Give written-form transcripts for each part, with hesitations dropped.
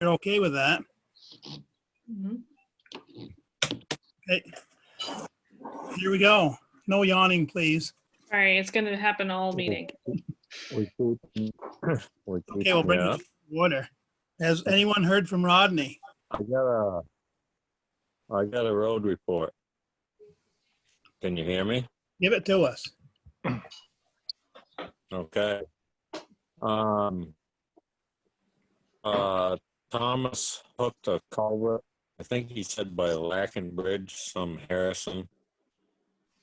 you're okay with that. Mhm. Okay. Here we go. No yawning, please. Sorry, it's gonna happen all meeting. We keep, Okay, we'll bring it to order. Has anyone heard from Rodney? I got a road report. Can you hear me? Give it to us. Okay. Thomas hooked a culvert. I think he said by Bridge, some Harrison.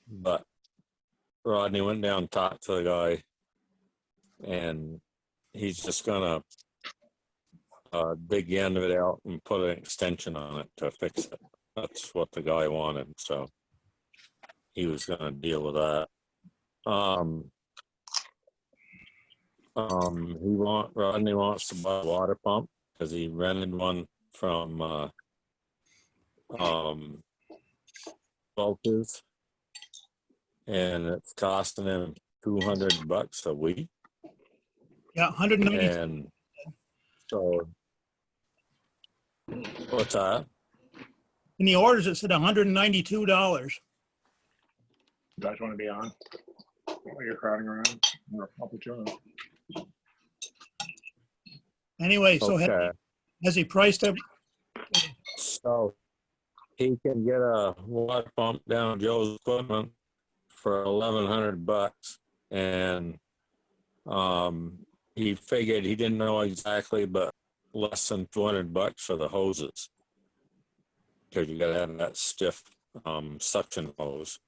But Rodney went down and talked to the guy, and he's just gonna dig the end of it out and put an extension on it to fix it. That's what the guy wanted, so he was gonna deal with that. Rodney wants to buy a water pump because he rented one from Vultures, and it's costing him $200 a week. Yeah, 190. And so, what's that? In the orders, it said $192. You guys want to be on while you're crowding around? I'll put you on. Anyway, so Okay, has he priced it? so he can get a water pump down Joe's equipment for $1,100, and he figured, he didn't know exactly, but less than $200 for the hoses, because you gotta have that stiff suction hose.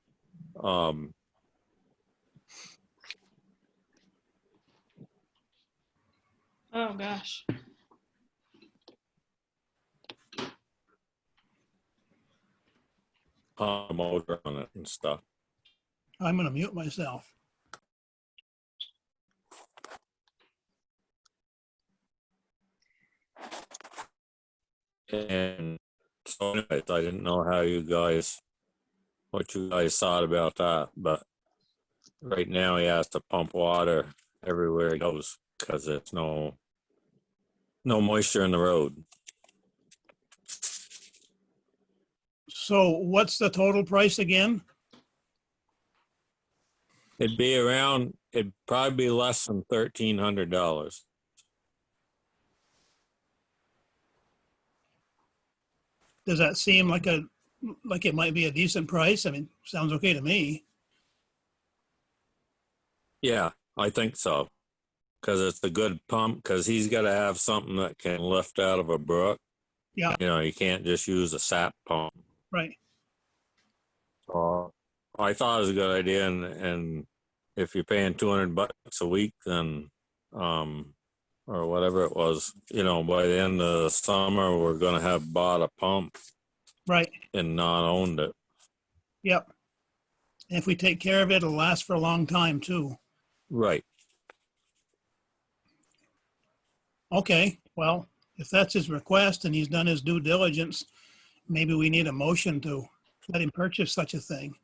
Oh, gosh. Motor on it and stuff. I'm going to mute myself. And so anyways, I didn't know what you guys thought about that, but right now he has to pump water everywhere he goes because there's no moisture in the road. So what's the total price again? It'd probably be less than $1,300. Does that seem like it might be a decent price? I mean, sounds okay to me. Yeah, I think so. Because it's a good pump, because he's got to have something that can lift out of a brook. Yeah. You know, you can't just use a sap pump. Right. I thought it was a good idea, and if you're paying $200 a week, then or whatever it was, you know, by the end of the summer, we're gonna have bought a pump Right. and not owned it. Yep. And if we take care of it, it'll last for a long time too. Right. Okay. Well, if that's his request and he's done his due diligence, maybe we need a motion to let him purchase such a thing.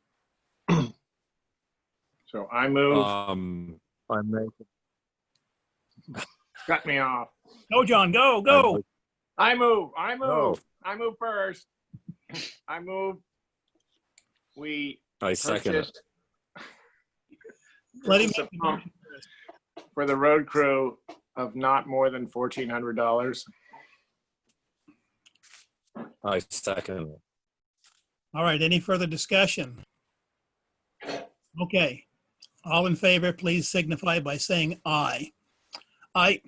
So I move. I make Cut me off. Go, John. Go. Go. I move. No. I move first. I move. I second it. Let him purchase make a the pump motion first. for the road crew of not more than $1,400. I second it. All right. Any further discussion? Okay. All in favor, please signify by saying aye. Aye.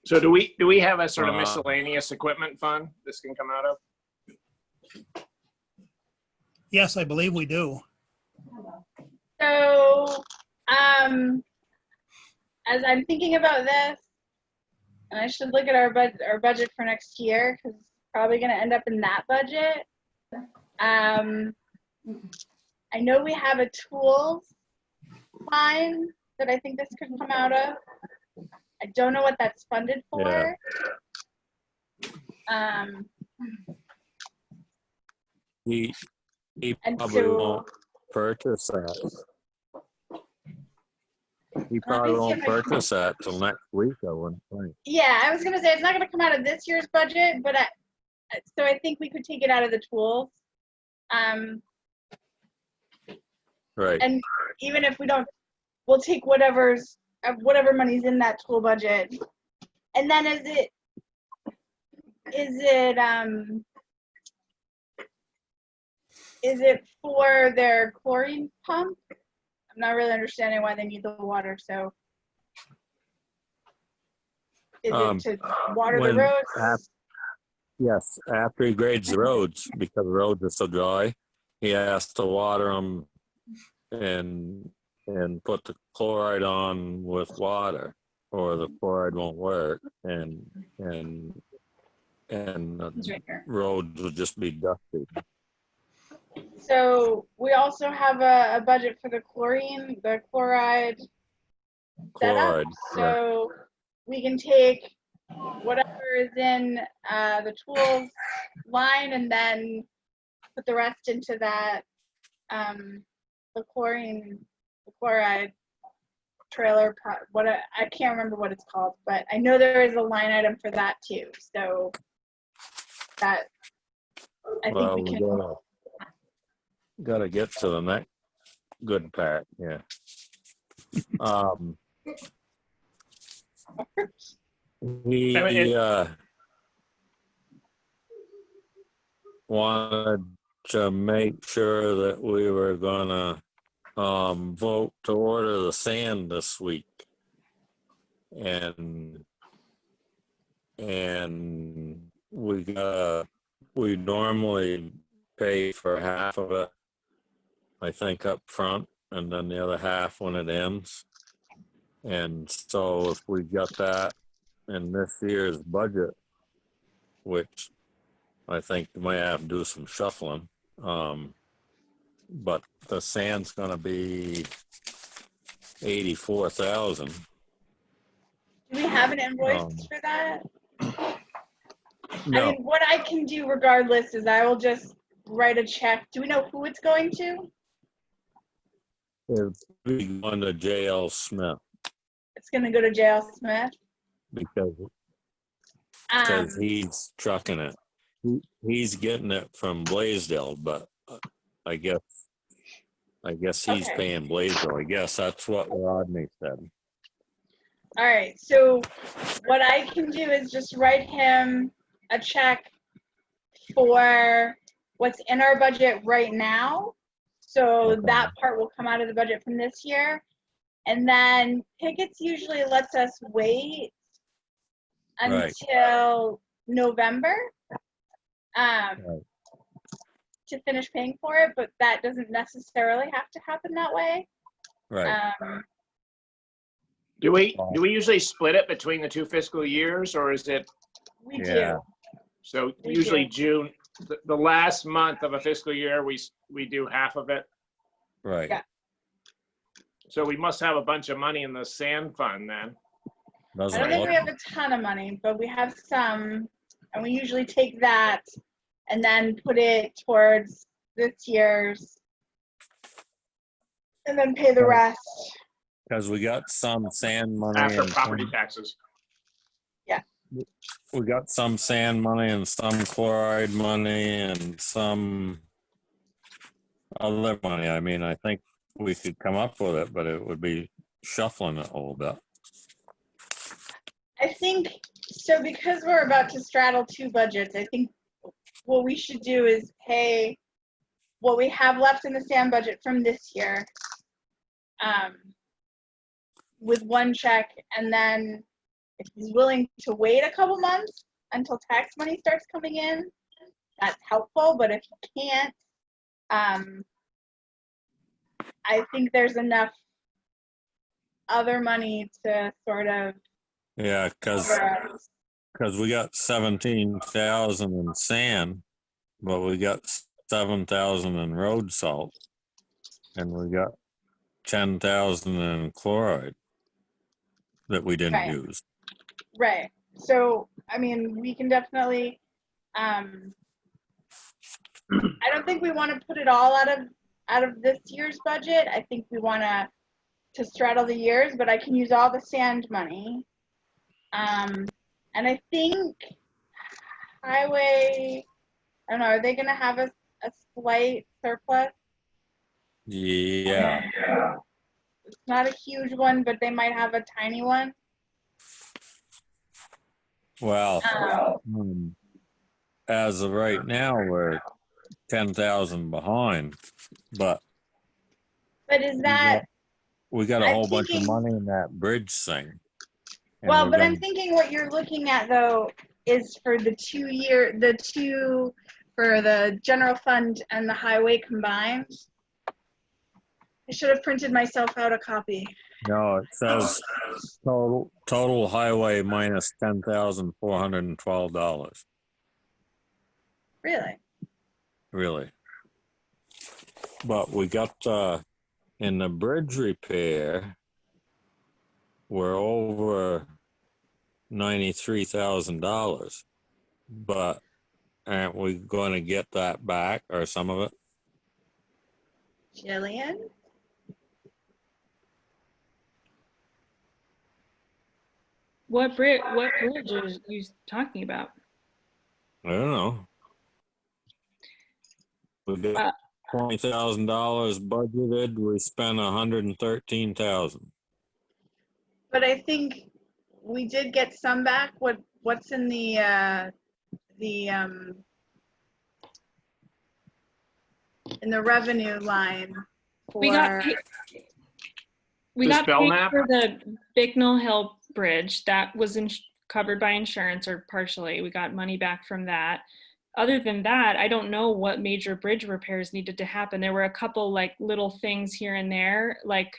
So do we have a sort of Uh, miscellaneous equipment fund this can come out of? Yes, I believe we do. So, as I'm thinking about this, and I should look at our budget for next year, because it's probably going to end up in that budget. I know we have a tools line that I think this could come out of. I don't know what that's funded for. He And probably so- won't purchase that. He probably won't purchase that till next week, I wouldn't think. Yeah, I was gonna say, it's not gonna come out of this year's budget, but so I think we could take it out of the tools. Right. And even if we don't, we'll take whatever money's in that tool budget. And then is it for their chlorine pump? I'm not really understanding why they need the water, so. Is it to water the when roads? Yes, after he grades the roads, because the roads are so dry, he has to water them and put the chloride on with water, or the chloride won't work, and It's right here. roads will just be dusty. So we also have a budget for the chloride setup. Chloride. Right. So we can take whatever is in the tools line and then put the rest into that the chloride trailer. I can't remember what it's called, but I know there is a line item for that too. So that I think we can. Gotta get to the next good part. Yeah. He wanted to make sure that we were gonna vote to order the sand this week, and we normally pay for half of it, I think, up front, and then the other half when it ends. And so if we got that in this year's budget, which I think we might have to do some shuffling, but the sand's gonna be 84,000. Do we have an invoice for that? No, I mean, what I can do regardless is I will just write a check. Do we know who it's going to? it's going to JL Smith It's going to go to JL Smith. because Um, he's trucking it. He's getting it from Blaisdell, but I guess he's Okay. paying Blaisdell. I guess that's what Rodney said. all right. So what I can do is just write him a check for what's in our budget right now. So Okay. that part will come out of the budget from this year. And then Pickett's usually lets us wait Right. until November Right. to finish paying for it, but that doesn't necessarily have to happen that way. Right. Do we usually split it between the two fiscal years, or is it We Yeah. do. so We usually do. June, the last month of a fiscal year, we do half of it? Right. Yeah. So we must have a bunch of money in the sand fund then. I Doesn't don't think look, we have a ton of money, but we have some, and we usually take that and then put it towards this year's, and then pay the rest. because we got some sand money After and property some, taxes. we got some sand money and some chloride money and some other money. I mean, I think we could come up with it, but it would be shuffling it a little bit. I think, so because we're about to straddle two budgets, I think what we should do is pay what we have left in the sand budget from this year with one check, and then if he's willing to wait a couple months until tax money starts coming in, that's helpful. But if he can't, I think there's enough other money to sort of Yeah, cover us. because we got 17,000 in sand, but we got 7,000 in road salt, and we got 10,000 in chloride that we didn't Right. use. Right. So, I mean, we can definitely, I don't think we want to put it all out of this year's budget. I think we want to to straddle the years, but I can use all the sand money. And I think highway, I don't know, are they gonna have a slight surplus? Yeah. It's not a huge one, but they might have a tiny one. Well, Um, as of right now, we're 10,000 behind, but but is that, we got a I'm whole bunch of thinking- money in that bridge thing. And well, we're but I'm gonna- thinking what you're looking at though is for the for the general fund and the highway combined. I should have printed myself out a copy. No, it says total highway minus $10,412. Really? Really. But we got in the bridge repair, we're over $93,000. But aren't we going to get that back or some of it? Jillian? What bridge are you talking about? I don't know. We got $20,000 budgeted. We spent $113,000. But I think we did get some back. What's in the in the revenue line We got for- we Does got paid Belknap- for the Bicknell Hill Bridge. That was covered by insurance or partially. We got money back from that. Other than that, I don't know what major bridge repairs needed to happen. There were a couple like little things here and there, like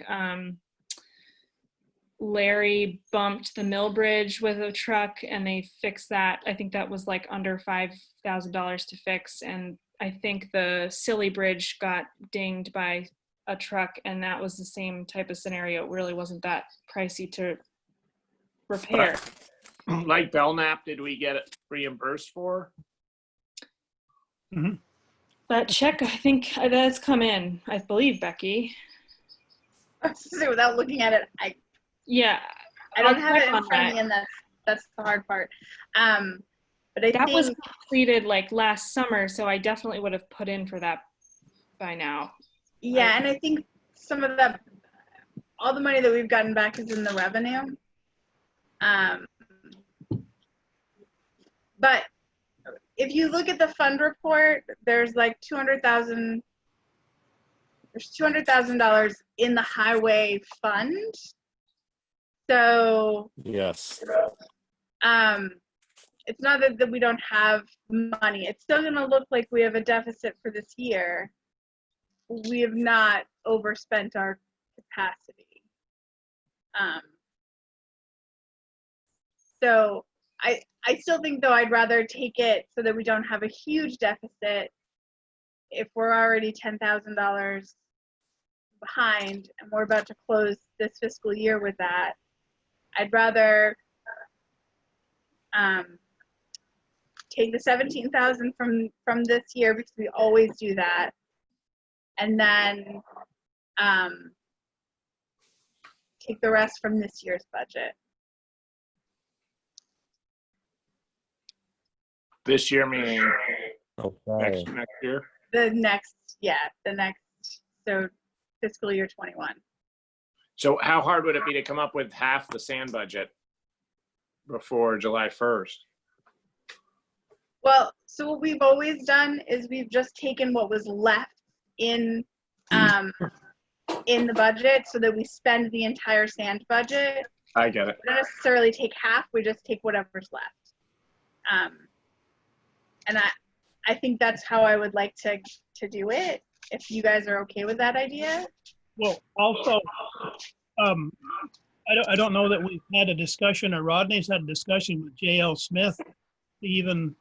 Larry bumped the Mill Bridge with a truck and they fixed that. I think that was like under $5,000 to fix. And I think the Silly Bridge got dinged by a truck and that was the same type of scenario. It really wasn't that pricey to repair. Like Belknap, did we get it reimbursed for? That check, I think that's come in, I believe, Becky. without looking at it, Yeah, I don't I'll have it check in on front of me, and that's the hard part. But I that think was completed like last summer, so I definitely would have put in for that by now. yeah, and I think some of the all the money that we've gotten back is in the revenue. But if you look at the fund report, there's like $200,000. There's $200,000 in the highway fund. So Yes. it's not that we don't have money. It's still going to look like we have a deficit for this year. We have not overspent our capacity. So I still think, though, I'd rather take it so that we don't have a huge deficit if we're already $10,000 behind and we're about to close this fiscal year with that. I'd rather take the $17,000 from this year, because we always do that, and then take the rest from this year's budget. This year meaning Okay. next year? The next, so fiscal year 21. So how hard would it be to come up with half the sand budget before July 1st? Well, so what we've always done is we've just taken what was left in the budget so that we spend the entire sand budget. I get it. We don't necessarily take half, we just take whatever's left. And I think that's how I would like to do it, if you guys are okay with that idea. Well, also, I don't know that we've had a discussion, or Rodney's had a discussion with J.L. Smith to even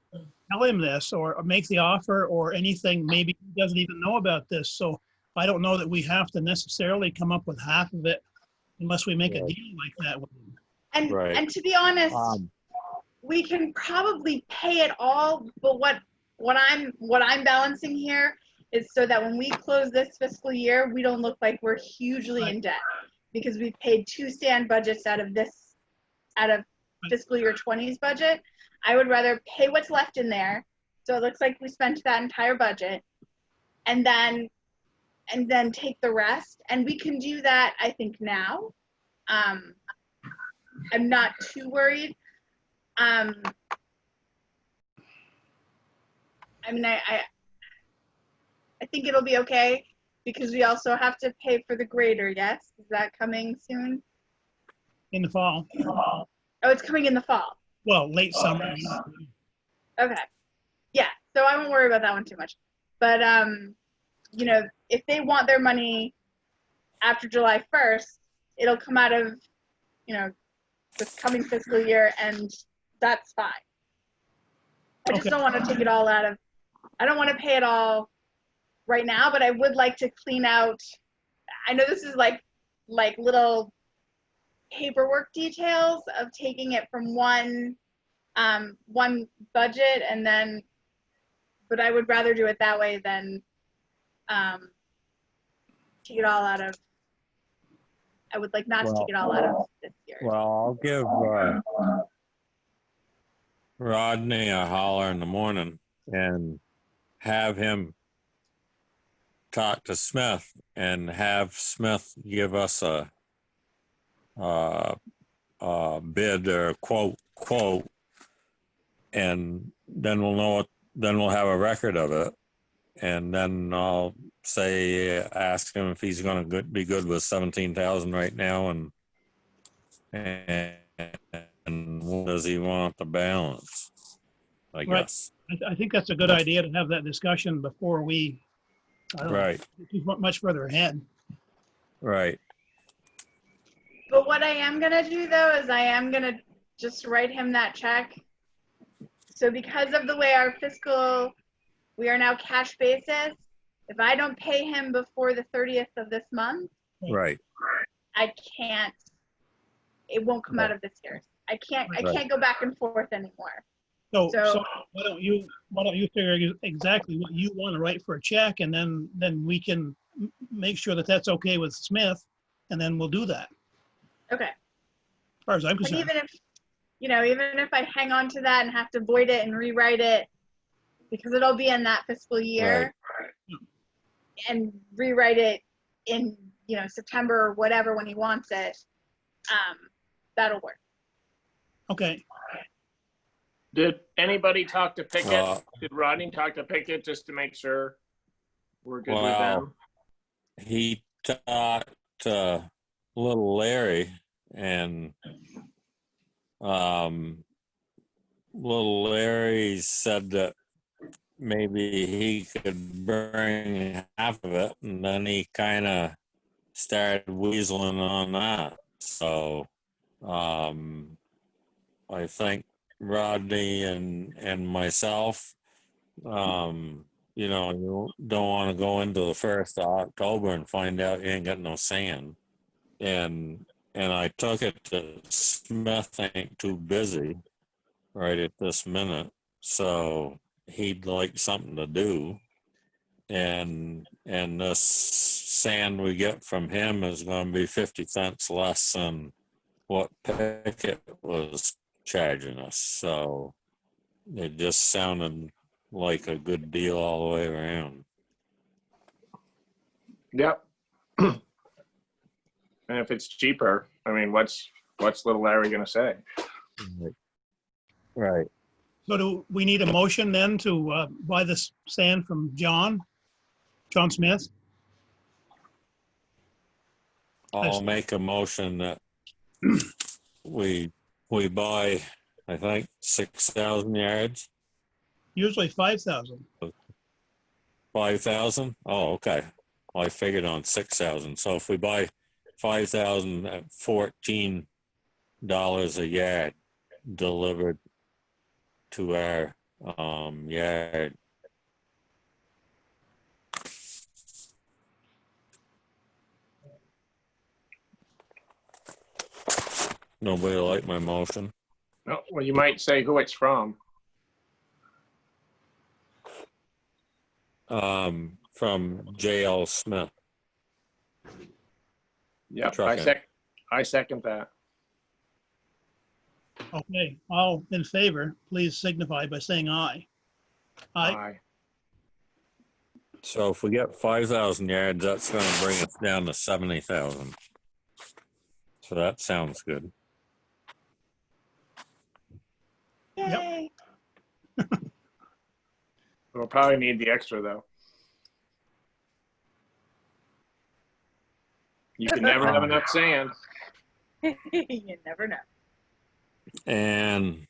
tell him this or make the offer or anything. Maybe he doesn't even know about this. So I don't know that we have to necessarily come up with half of it unless we make a deal like that with him. And Right. and to be honest, we can probably pay it all, but what I'm balancing here is so that when we close this fiscal year, we don't look like we're hugely in debt. because we paid 2 sand budgets out of fiscal year 20's budget. I would rather pay what's left in there, so it looks like we spent that entire budget, and then take the rest. And we can do that, I think, now. I'm not too worried. I mean, I think it'll be okay, because we also have to pay for the grader, yes? Is that coming soon? In the fall. Oh, it's coming in the fall. Well, late summer. Okay. Yeah, so I won't worry about that one too much. But, you know, if they want their money after July 1st, it'll come out of, you know, this coming fiscal year, and that's fine. I just Okay. don't want to take it all out of, I don't want to pay it all right now, but I would like to clean out, I know this is like little paperwork details of taking it from one budget, and then, but I would rather do it that way than take it all out of, I would like not to take it all out of this year. Well, I'll give Rodney a holler in the morning and have him talk to Smith and have Smith give us a bid or quote, and then we'll know it. Then we'll have a record of it, and then I'll ask him if he's going to be good with 17,000 right now, and what does he want the balance? I Right. guess. I think that's a good idea to have that discussion before we, I don't know, Right. too much further ahead. Right. But what I am gonna do though is I am gonna just write him that check. So because of the way our we are now cash basis, if I don't pay him before the 30th of this month, Right. I can't, it won't come out of this year's. I can't go back and forth anymore. So So- why don't you figure exactly what you want to write for a check, and then we can make sure that that's okay with Smith, and then we'll do that. Okay. As far as I'm But concerned. even if I hang on to that and have to void it and rewrite it, because it'll be in that fiscal year, and rewrite it in, September or whatever when he wants it, that'll work. Okay. Did anybody talk to Pickett? Well- Did Rodney talk to Pickett just to make sure we're good with Well, them? he talked to little Larry, and little Larry said that maybe he could bring half of it, and then he kind of started weaseling on that. So I think Rodney and myself, you don't want to go into the 1st of October and find out you ain't got no sand. And I took it to Smith ain't too busy right at this minute, so he'd like something to do. And this sand we get from him is going to be 50 cents less than what Pickett was charging us. So it just sounded like a good deal all the way around. Yep. And if it's cheaper, I mean, what's little Larry gonna say? Right. So do we need a motion then to buy this sand from John Smith? I'll make a motion that we buy, I think, 6,000 yards. Usually 5,000. 5,000? Oh, okay. Well, I figured on 6,000. So if we buy 5,000 at $14 a yard delivered to our yard. Nobody like my motion? No, well, you might say who it's from. From J.L. Smith. Yep. Trucking. I second that. Okay, all in favor, please signify by saying aye. Aye. Aye. So if we get 5,000 yards, that's going to bring us down to 70,000. So that sounds good. Yep. Yay. We'll probably need the extra though. You can never have enough sand. You never know. And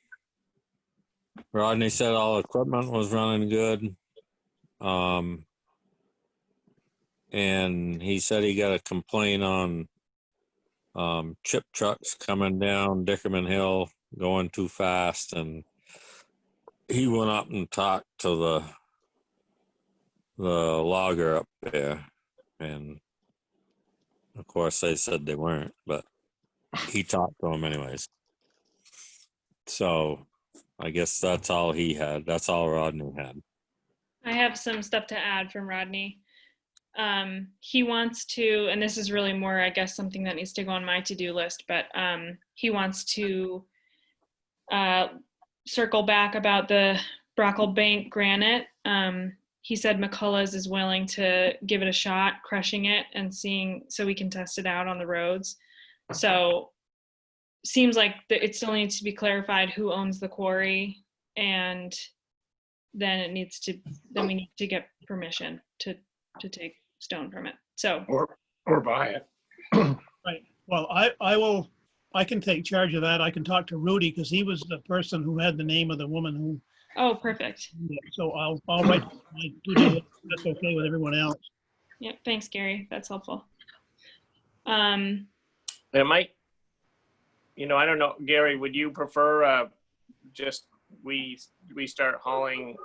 Rodney said all equipment was running good. And he said he got a complaint on chip trucks coming down Dickerman Hill going too fast, and he went up and talked to the logger up there, and of course they said they weren't, but he talked to him anyways. So I guess that's all he had. That's all Rodney had. I have some stuff to add from Rodney. He wants to, and this is really more, I guess, something that needs to go on my to-do list, but he wants to circle back about the Brocklebank granite. He said McCullough's is willing to give it a shot, crushing it and seeing, so we can test it out on the roads. So seems like it still needs to be clarified who owns the quarry, and then then we need to get permission to take stone from it. So Or buy it. Right. Well, I can take charge of that. I can talk to Rudy because he was the person who had the name of the woman who. oh, perfect. So I'll write my duty. That's okay with everyone else. Yep. Thanks, Gary. That's helpful. It might, I don't know, Gary, would you prefer just we start hauling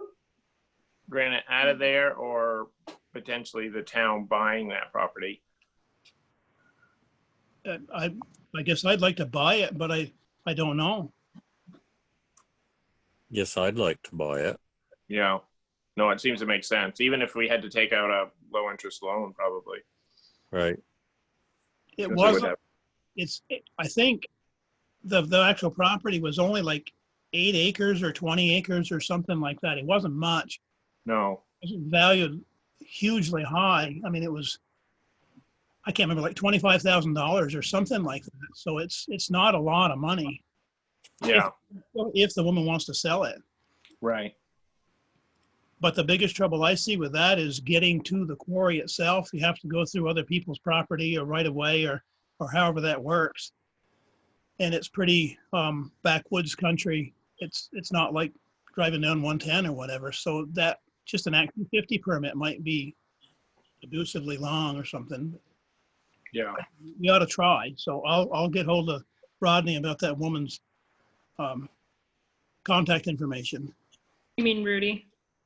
granite out of there, or potentially the town buying that property? I guess I'd like to buy it, but I don't know. Yes, I'd like to buy it. Yeah. No, it seems to make sense. Even if we had to take out a low interest loan, probably. Right. It 'Cause wasn't. I think the actual property was only like 8 acres or 20 acres or something like that. It wasn't much. No. It was valued hugely high. I mean, it was, I can't remember, like $25,000 or something like that. So it's not a lot of money Yeah. if the woman wants to sell it. Right. But the biggest trouble I see with that is getting to the quarry itself. You have to go through other people's property or right of way or however that works. And it's pretty backwoods country. It's not like driving down 110 or whatever. So that just an Act 250 permit might be abusively long or something. Yeah. We ought to try. So I'll get hold of Rodney about that woman's contact information. You mean Rudy?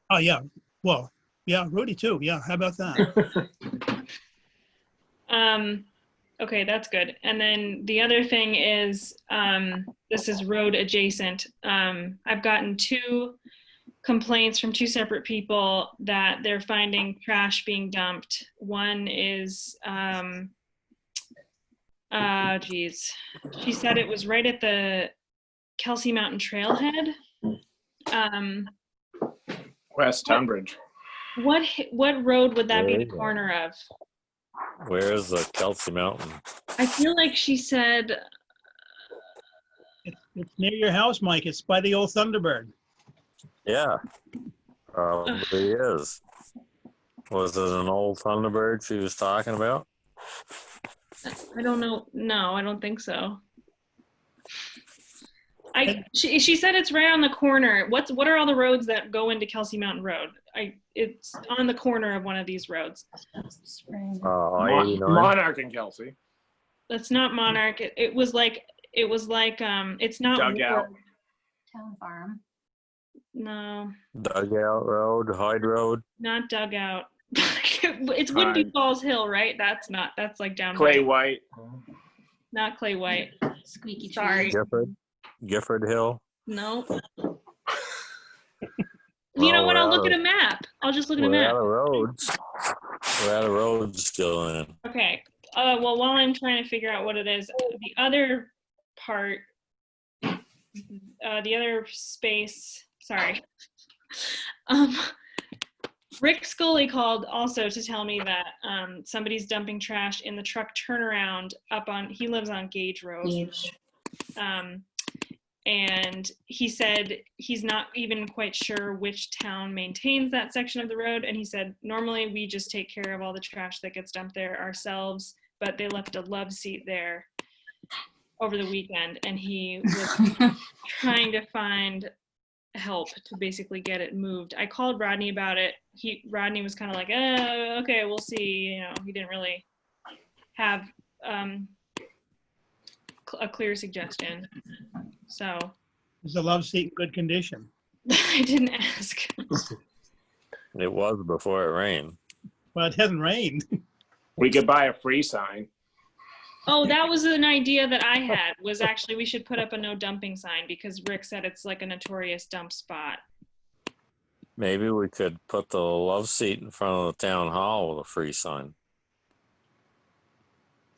Oh, yeah. Well, yeah, Rudy too. Yeah, how about that? Okay, that's good. And then the other thing is, this is road adjacent. I've gotten 2 complaints from 2 separate people that they're finding trash being dumped. One is, she said it was right at the Kelsey Mountain Trailhead. West Tunbridge. What road would that be the There you go. corner of? Where's the Kelsey Mountain? I feel like she said, It's near your house, Mike. It's by the old Thunderbird. Yeah, probably is. Was it an old Thunderbird she was talking about? I don't know. No, I don't think so. She said it's right on the corner. What are all the roads that go into Kelsey Mountain Road? It's on the corner of one of these roads. I-89. Monarch and Kelsey. That's not Monarch. It was like it's not Dugout. Ward. Town farm. No, Dugout Road, Hyde Road. not Dugout. It's Woodby Falls Hill, right? That's like down Clay by- White. not Clay White. Squeaky Sorry. Gifford Hill. No. You know what? I'll look at a map. I'll just look at a We're map. out of roads. We're out of roads still in. Okay. Well, while I'm trying to figure out what it is. The other part, the other space, sorry. Rick Scully called also to tell me that somebody's dumping trash in the truck turnaround he lives on Gage Road. And he said he's not even quite sure which town maintains that section of the road. And he said, normally we just take care of all the trash that gets dumped there ourselves, but they left a love seat there over the weekend. And he was trying to find help to basically get it moved. I called Rodney about it. Rodney was kind of like, okay, we'll see. You know, he didn't really have a clear suggestion. So Is the love seat in good condition? I didn't ask. It was before it rained. Well, it hasn't rained. We could buy a free sign. Oh, that was an idea that I had, was actually we should put up a no dumping sign because Rick said it's like a notorious dump spot. Maybe we could put the love seat in front of the town hall with a free sign.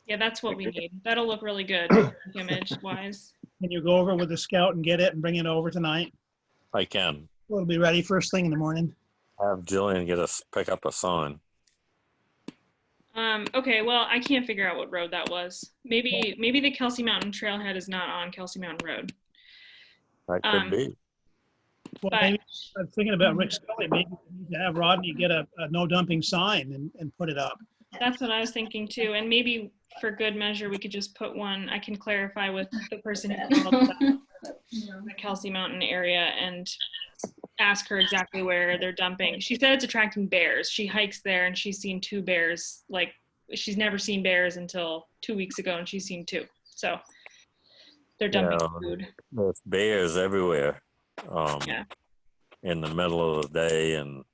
Yeah, that's what we need. That'll look really good image wise. Can you go over with the scout and get it and bring it over tonight? I can It'll be ready first thing in the morning. have Jillian pick up a sign. Okay, well, I can't figure out what road that was. Maybe the Kelsey Mountain Trailhead is not on Kelsey Mountain Road. That could be. Well, But- maybe I'm thinking about Rick Scully. Maybe we need to have Rodney get a no dumping sign and put it up. That's what I was thinking too. And maybe for good measure, we could just put one. I can clarify with the person who called the Kelsey Mountain area and ask her exactly where they're dumping. She said it's attracting bears. She hikes there and she's seen 2 bears. Like, she's never seen bears until 2 weeks ago, and she's seen 2. So they're dumping food. There's bears everywhere. Yeah. In the middle of the day, and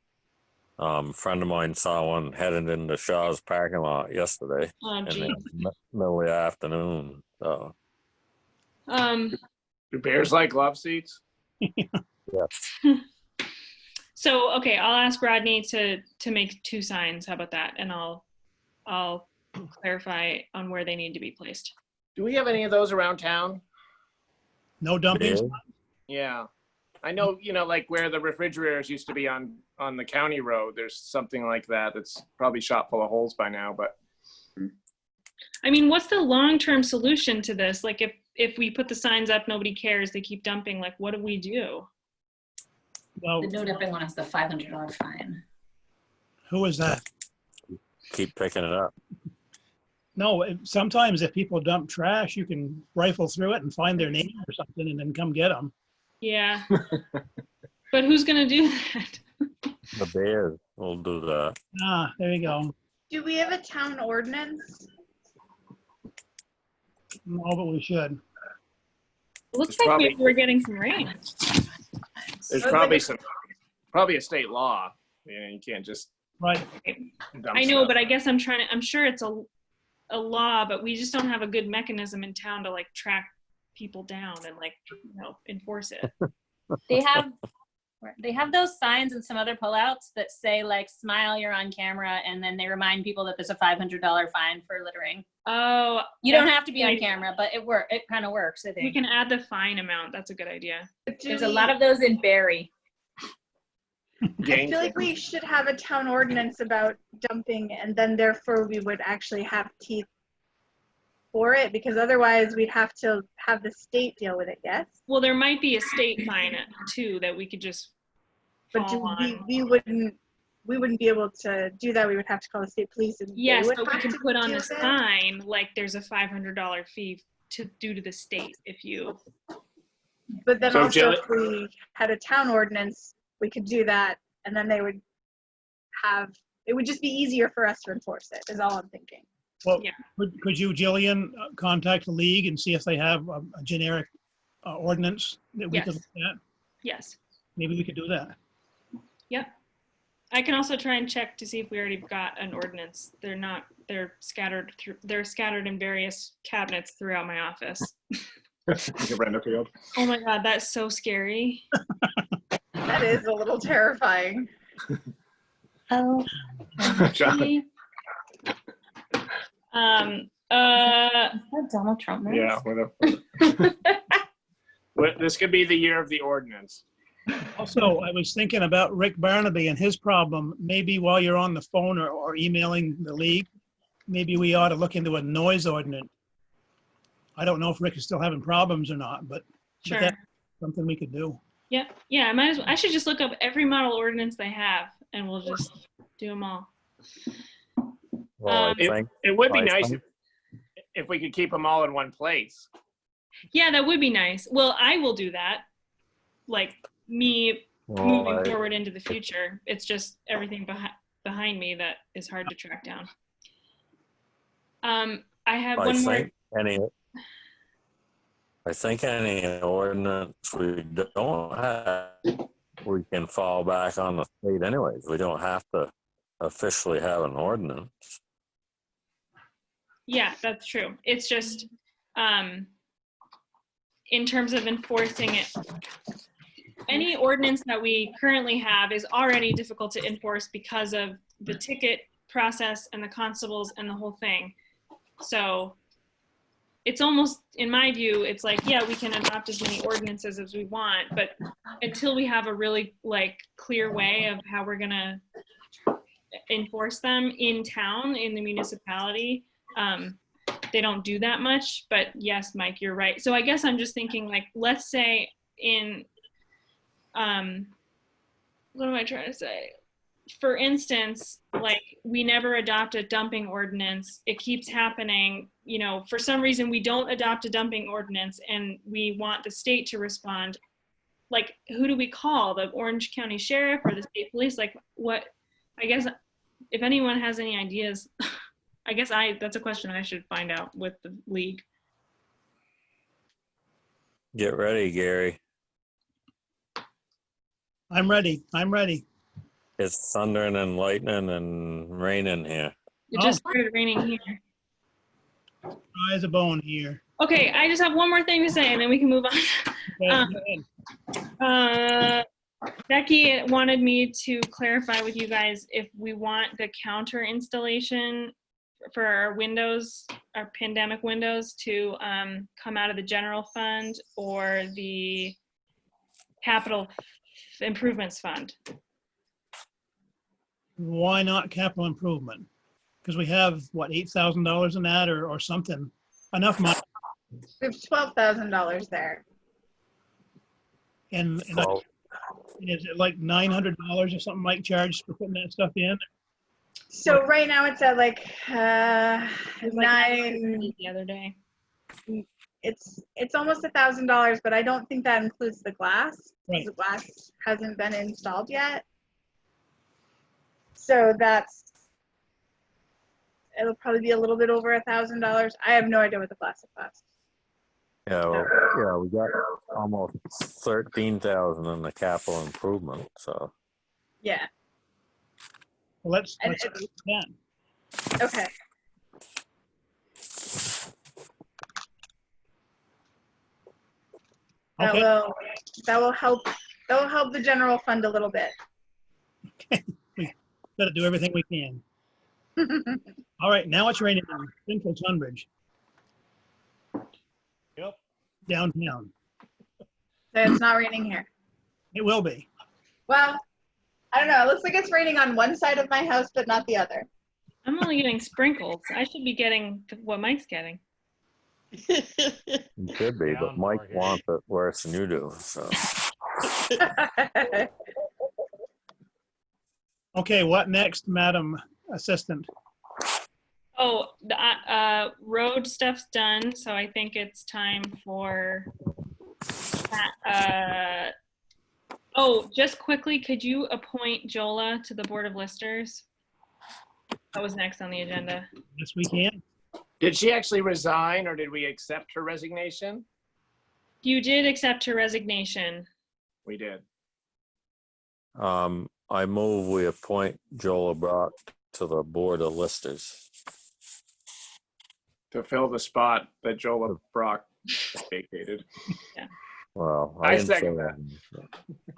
a friend of mine saw one headed into Shaw's parking lot yesterday. Oh, in geez. the middle of the afternoon. So Do bears like love seats? yes. So, okay, I'll ask Rodney to make 2 signs. How about that? And I'll clarify on where they need to be placed. Do we have any of those around town? No dumping. Bears? Yeah. I know, like where the refrigerators used to be on the county road, there's something like that that's probably shot full of holes by now, but I mean, what's the long-term solution to this? Like, if we put the signs up, nobody cares, they keep dumping, like, what do we do? Well, The no dumping one is the $500 fine. who is that? Keep picking it up. No, sometimes if people dump trash, you can rifle through it and find their name or something and then come get them. Yeah. But who's going to do that? The bears will do that. Ah, there you go. Do we have a town ordinance? No, but we should. It looks It's like probably- maybe we're getting some rain. there's probably a state law. You can't just Right. dump I know, stuff. but I guess I'm sure it's a law, but we just don't have a good mechanism in town to like track people down and like, enforce it. They have those signs and some other pullouts that say like "smile, you're on camera," and then they remind people that there's a $500 fine for littering. Oh, You don't have to be on camera, but it kind of works. I we think can add the fine amount. That's a good idea. there's a lot of those in Barry. I Gang feel like we should have a town ordinance about dumping, and then therefore we would actually have teeth for it, because otherwise we'd have to have the state deal with it, yes? Well, there might be a state fine too that we could just But fall on. we wouldn't be able to do that. We would have to call the state police, and they Yes, would but we have can to put on do the that. sign, like there's a $500 fee due to the state if you. But then So, also, Jill- if we had a town ordinance, we could do that, and then they would it would just be easier for us to enforce it, is all I'm thinking. Well, Yeah. could you, Jillian, contact the league and see if they have a generic ordinance that we could Yes. look at? Yes. Maybe we could do that. Yep. I can also try and check to see if we already got an ordinance. They're scattered in various cabinets throughout my office. Brenda Field. Oh my God, that's so scary. That is a little terrifying. Oh. John. Is that Donald Trump? Mask? Yeah, whatever. This could be the year of the ordinance. Also, I was thinking about Rick Barnaby and his problem. Maybe while you're on the phone or emailing the league, maybe we ought to look into a noise ordinance. I don't know if Rick is still having problems or not, but Sure. that's something we could do. Yeah, I might as well. I should just look up every model ordinance they have, and we'll just do them all. Well, I Um, think, It would be I nice think- if we could keep them all in one place. Yeah, that would be nice. Well, I will do that. Like me moving well, forward into the future. It's just everything behind me that is hard to track down. I have I one more. think any ordinance we don't have, we can fall back on the state anyways. We don't have to officially have an ordinance. Yeah, that's true. It's just in terms of enforcing it. Any ordinance that we currently have is already difficult to enforce because of the ticket process and the constables and the whole thing. So it's almost, in my view, it's like, yeah, we can adopt as many ordinances as we want, but until we have a really like clear way of how we're gonna enforce them in town, in the municipality, they don't do that much. But yes, Mike, you're right. So I guess I'm just thinking like, let's say in, what am I trying to say? For instance, like we never adopt a dumping ordinance. It keeps happening, you know, for some reason we don't adopt a dumping ordinance and we want the state to respond. Like, who do we call? The Orange County Sheriff or the state police? Like what, I guess if anyone has any ideas, I guess that's a question I should find out with the league. Get ready, Gary. I'm ready. I'm ready. It's thundering and lightning and raining here. It just started raining here. Dry as a bone here. Okay, I just have one more thing to say and then we can move on. Okay, go ahead. Becky wanted me to clarify with you guys if we want the counter installation for our windows, our pandemic windows, to come out of the general fund or the capital improvements fund. Why not capital improvement? Because we have, what, $8,000 in that or something, enough money. We have $12,000 there. And Well, is it like $900 or something Mike charged for putting that stuff in? So right now it's at like It was like nine. the other day. It's almost $1,000, but I don't think that includes the glass. 'Cause Right. The glass hasn't been installed yet. So it'll probably be a little bit over $1,000. I have no idea what the glass costs. yeah, well, yeah, we got almost 13,000 in the capital improvement, so. Yeah. Well, let's And do that. Okay. Okay. That will help the general fund a little bit. Got to do everything we can. All right, now it's raining in central Tunbridge. Yep. Downtown. So it's not raining here. It will be. Well, I don't know. It looks like it's raining on one side of my house, but not the other. I'm only getting sprinkles. I should be getting what Mike's getting. It could be, but Mike wants it worse than you do, so. Okay, what next, Madam Assistant? Oh, the road stuff's done, so I think it's time for that. Oh, just quickly, could you appoint Jola to the Board of Listers? That was next on the agenda. Yes, we can. Did she actually resign or did we accept her resignation? You did accept her resignation. We did. I move we appoint Joel Brock to the Board of Listers. To fill the spot that Jola Brock vacated. Well, I didn't say second that.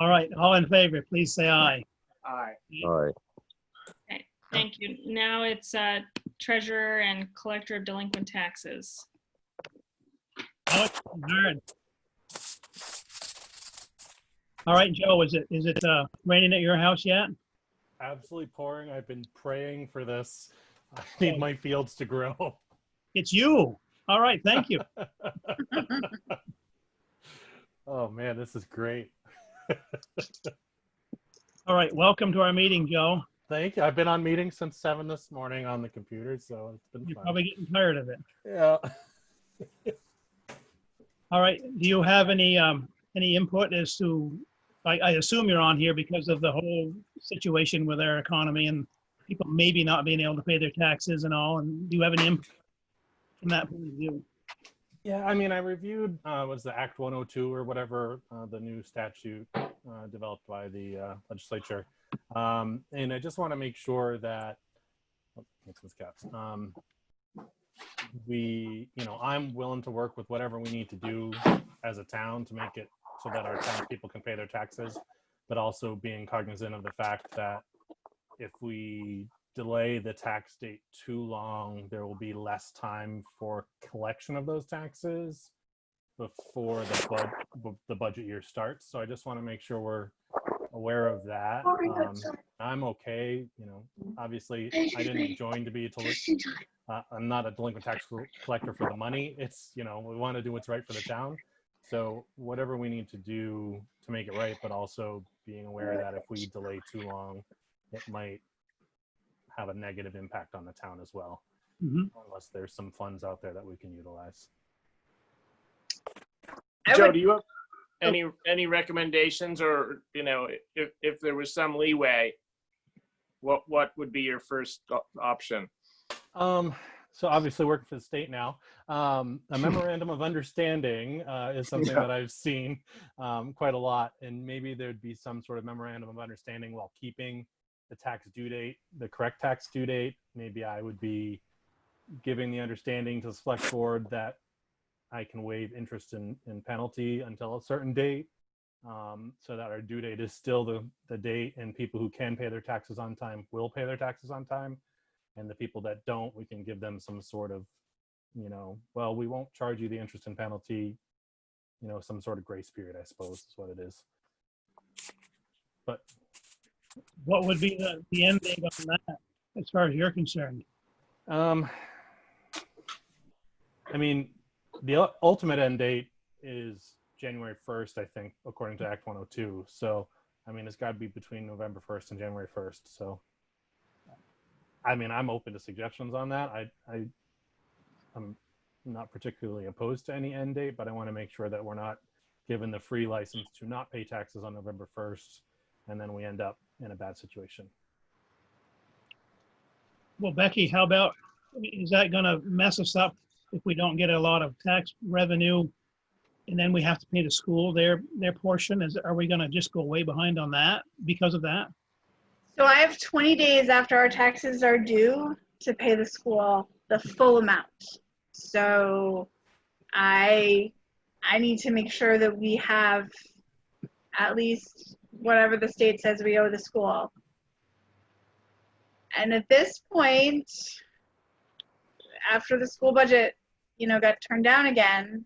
All right, all in favor, please say aye. Aye. All right. Thank you. Now it's treasurer and collector of delinquent taxes. Oh, it's hard. All right, Joe, is it raining at your house yet? Absolutely pouring. I've been praying for this. I need my fields to grow. It's you. All right, thank you. Oh man, this is great. All right, welcome to our meeting, Joe. Thank you. I've been on meetings since 7 this morning on the computer, so it's been You're fun. probably getting tired of it. Yeah. All right, do you have any input as to, I assume you're on here because of the whole situation with our economy and people maybe not being able to pay their taxes and all, and do you have any input from that point of view? Yeah, I mean, I reviewed was the Act 102 or whatever, the new statute developed by the legislature, and I just want to make sure that we, I'm willing to work with whatever we need to do as a town to make it so that our townspeople can pay their taxes, but also being cognizant of the fact that if we delay the tax date too long, there will be less time for collection of those taxes before the budget year starts. So I just want to make sure we're aware of that. I'm okay, obviously I didn't join to be I'm not a delinquent tax collector for the money. It's, we want to do what's right for the town. So whatever we need to do to make it right, but also being aware that if we delay too long, it might have a negative impact on the town as well, unless there's some funds out there that we can utilize. Joe, do you have any recommendations, or if there was some leeway, what would be your first option? So obviously working for the state now, a memorandum of understanding is something that I've seen quite a lot, and maybe there'd be some sort of memorandum of understanding while keeping the tax due date, the correct tax due date. Maybe I would be giving the understanding to the select board that I can waive interest and penalty until a certain date, so that our due date is still the date, and people who can pay their taxes on time will pay their taxes on time. And the people that don't, we can give them some sort of, well, we won't charge you the interest and penalty, some sort of grace period, I suppose is what it is. But What would be the end date on that, as far as you're concerned? I mean, the ultimate end date is January 1st, I think, according to Act 102. So, I mean, it's got to be between November 1st and January 1st. So, I mean, I'm open to suggestions on that. I'm not particularly opposed to any end date, but I want to make sure that we're not given the free license to not pay taxes on November 1st, and then we end up in a bad situation. Well, Becky, how about, is that going to mess us up if we don't get a lot of tax revenue and then we have to pay the school their portion? Are we going to just go way behind on that because of that? So I have 20 days after our taxes are due to pay the school the full amount. So I need to make sure that we have at least whatever the state says we owe the school. And at this point, after the school budget, got turned down again,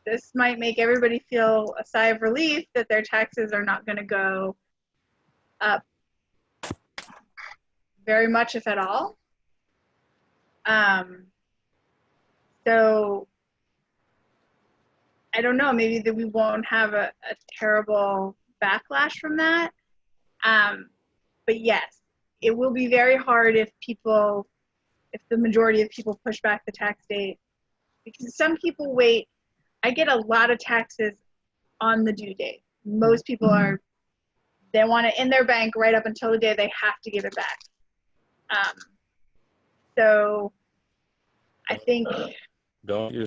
this might make everybody feel a sigh of relief that their taxes are not going to go up very much, if at all. So I don't know, maybe that we won't have a terrible backlash from that. But yes, it will be very hard if the majority of people push back the tax date, because some people wait. I get a lot of taxes on the due date. Most people they want it in their bank right up until the day they have to give it back. So I think. Don't you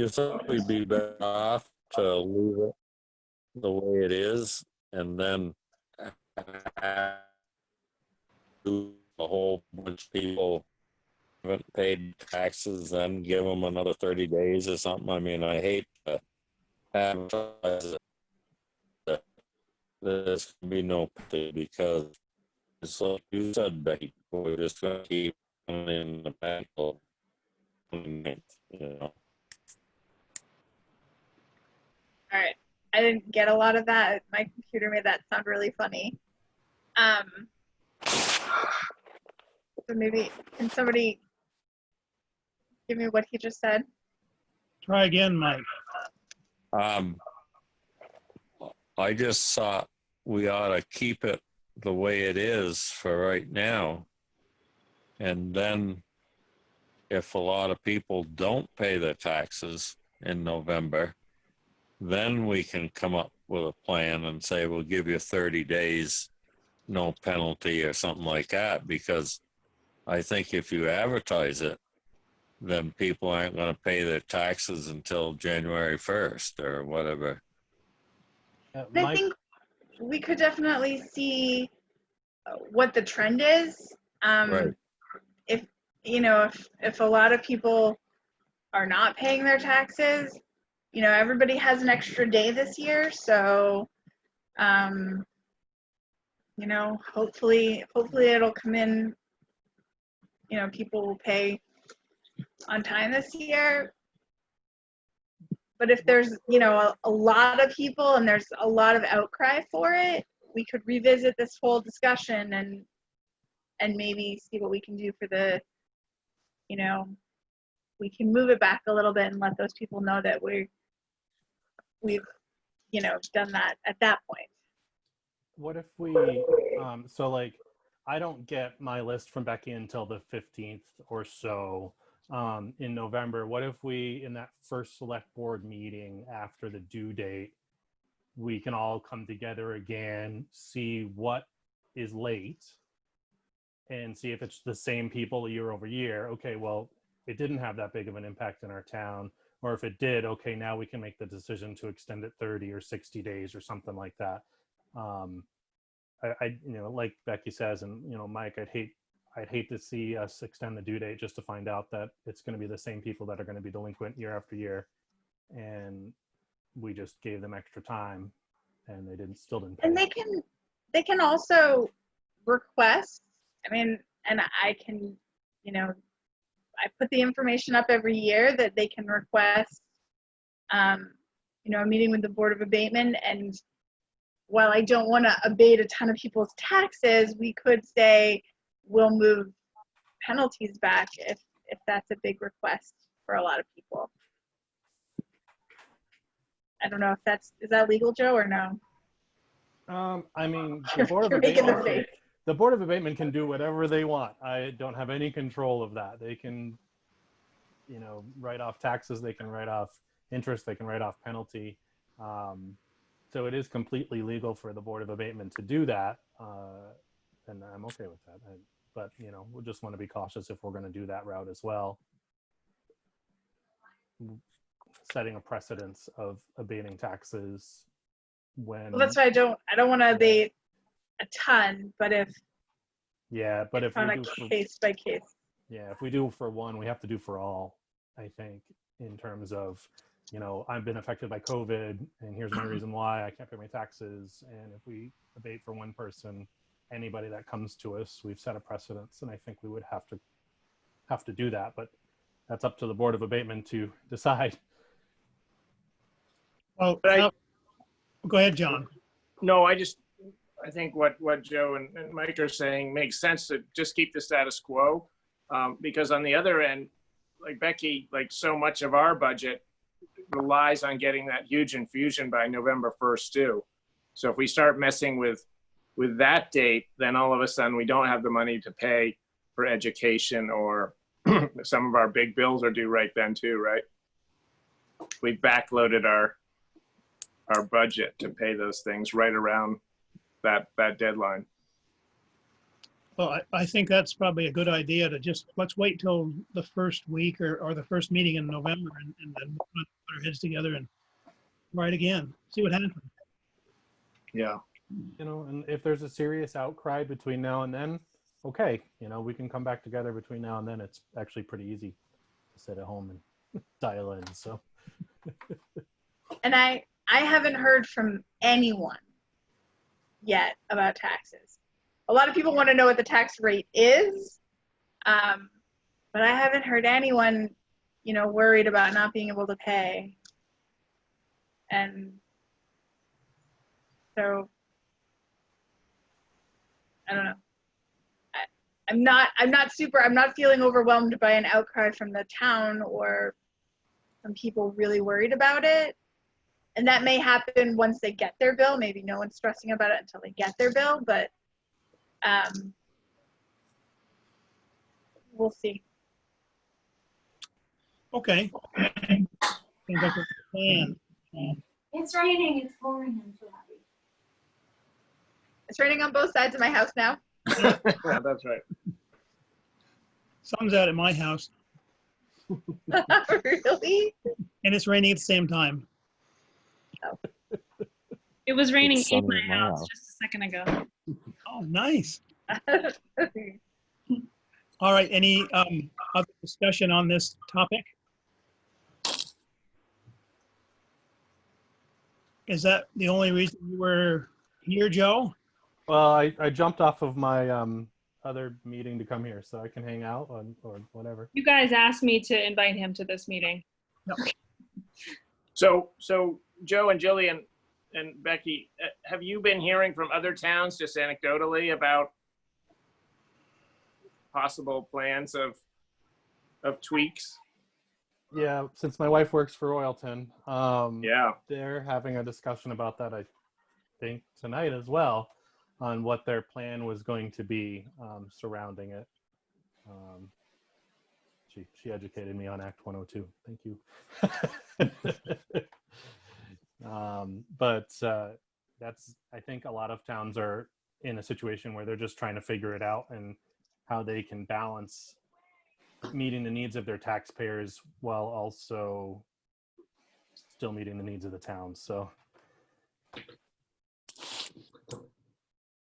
think we'd be better off to leave it the way it is, and then do a whole bunch of people haven't paid taxes, then give them another 30 days or something? I mean, I hate to advertise it. There's going to be no pay, because it's like you said, Becky, we're just gonna keep them in the back till 29th, you know. All right. I didn't get a lot of that. My computer made that sound really funny. So maybe, can somebody give me what he just said? Try again, Mike. I just thought we ought to keep it the way it is for right now. And then if a lot of people don't pay their taxes in November, then we can come up with a plan and say, we'll give you 30 days, no penalty or something like that. Because I think if you advertise it, then people aren't going to pay their taxes until January 1st or whatever. I Mike, think we could definitely see what the trend is. Right. If, you know, if a lot of people are not paying their taxes, you know, everybody has an extra day this year. So, you know, hopefully it'll come in, you know, people will pay on time this year. But if there's, you know, a lot of people and there's a lot of outcry for it, we could revisit this whole discussion and maybe see what we can do for the, you know, we can move it back a little bit and let those people know that we've, you know, done that at that point. what if we, so like, I don't get my list from Becky until the 15th or so in November. What if we, in that first select board meeting after the due date, we can all come together again, see what is late, and see if it's the same people year over year. Okay, well, it didn't have that big of an impact in our town. Or if it did, okay, now we can make the decision to extend it 30 or 60 days or something like that. You know, like Becky says, and, you know, Mike, I'd hate to see us extend the due date just to find out that it's going to be the same people that are going to be delinquent year after year. And we just gave them extra time and they still didn't pay. And they can also request, I mean, and I can, you know, I put the information up every year that they can request, you know, a meeting with the Board of Abatement. And while I don't want to abate a ton of people's taxes, we could say we'll move penalties back if that's a big request for a lot of people. I don't know if is that legal, Joe, or no? I mean, You're making the face. the Board of Abatement can do whatever they want. I don't have any control of that. They can, you know, write off taxes, they can write off interest, they can write off penalty. So it is completely legal for the Board of Abatement to do that. And I'm okay with that. But, you know, we'll just want to be cautious if we're going to do that route as well. Setting a precedence of abating taxes when. Well, that's why I don't want to abate a ton, but if on a case by case. Yeah, if we do for one, we have to do for all, I think, in terms of, you know, I've been affected by COVID and here's my reason why I can't pay my taxes. And if we abate for one person, anybody that comes to us, we've set a precedence, and I think we would have to do that, but that's up to the Board of Abatement to decide. Well, go ahead, John. No, I think what Joe and Mike are saying makes sense to just keep the status quo. Because on the other end, like Becky, like so much of our budget relies on getting that huge infusion by November 1st too. So if we start messing with that date, then all of a sudden we don't have the money to pay for education, or some of our big bills are due right then too, right? We've backloaded our budget to pay those things right around that deadline. Well, I think that's probably a good idea to let's wait till the first week or the first meeting in November and then we'll put our heads together and try it again, see what happens. Yeah. You know, and if there's a serious outcry between now and then, okay, you know, we can come back together between now and then. It's actually pretty easy to sit at home and dial in, so. And I haven't heard from anyone yet about taxes. a lot of people want to know what the tax rate is. But I haven't heard anyone, worried about not being able to pay. And so, I don't know. I'm not feeling overwhelmed by an outcry from the town or from people really worried about it. And that may happen once they get their bill. Maybe no one's stressing about it until they get their bill, but we'll see. Okay. Seems like a plan. It's raining. It's pouring. I'm so happy. It's raining on both sides of my house now. Yeah, that's right. Sun's out at my house, Really? and it's raining at the same time. It was raining It's in sunny my at my house house. just a second ago. Oh, nice. All right, any other discussion on this topic? Is that the only reason you were here, Joe? Well, I jumped off of my other meeting to come here, so I can hang out or whatever. You guys asked me to invite him to this meeting. So Joe and Jillian and Becky, have you been hearing from other towns just anecdotally about possible plans of tweaks? Yeah, since my wife works for Oilton, Yeah. they're having a discussion about that, I think, tonight as well, on what their plan was going to be surrounding it. She educated me on Act 102. Thank you. But that's, I think a lot of towns are in a situation where they're just trying to figure it out and how they can balance meeting the needs of their taxpayers while also still meeting the needs of the town. So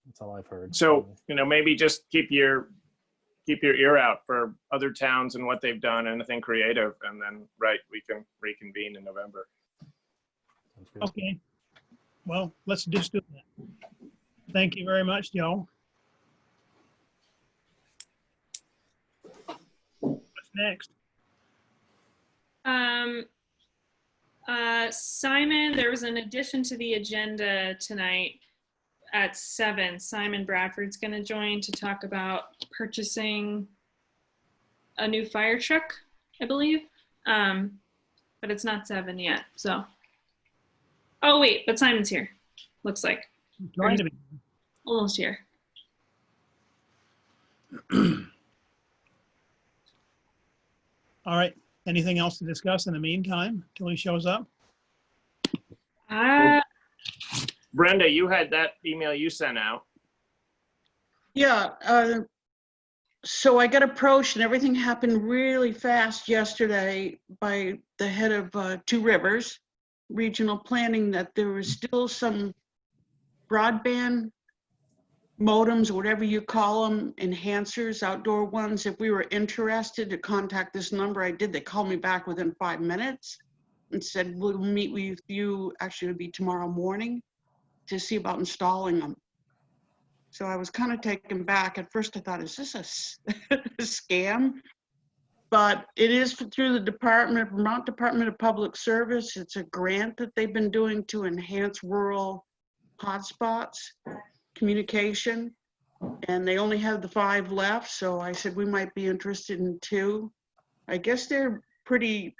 that's all I've heard. So, maybe just keep your ear out for other towns and what they've done, anything creative, and then, we can reconvene in November. Sounds good. Okay. Well, let's just do that. Thank you very much, Joe. What's next? Simon, there was an addition to the agenda tonight at 7. Simon Bradford's going to join to talk about purchasing a new fire truck, I believe. But it's not 7 yet, so. Oh, wait, but Simon's here, looks like. Trying to be. Almost here. All right. Anything else to discuss in the meantime till he shows up? Brenda, you had that email you sent out. Yeah, so I got approached and everything happened really fast yesterday by the head of Two Rivers Regional Planning that there was still some broadband modems, whatever you call them, enhancers, outdoor ones. If we were interested to contact this number, I did. They called me back within 5 minutes and said, we'll meet with you, actually it'll be tomorrow morning, to see about installing them. So I was kind of taken back. At first I thought, is this a scam? But it is through the Vermont Department of Public Service. It's a grant that they've been doing to enhance rural hotspots, communication, and they only have the 5 left. So I said, we might be interested in 2. I guess they're pretty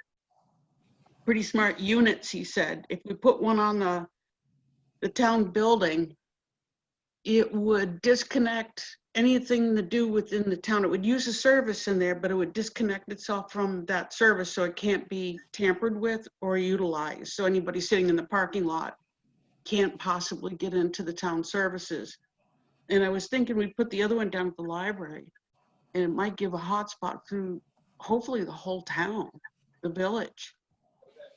smart units, he said. If we put one on the town building, it would disconnect anything to do within the town. It would use a service in there, but it would disconnect itself from that service so it can't be tampered with or utilized. So anybody sitting in the parking lot can't possibly get into the town services. And I was thinking we'd put the other one down at the library, and it might give a hotspot through hopefully the whole town, the village,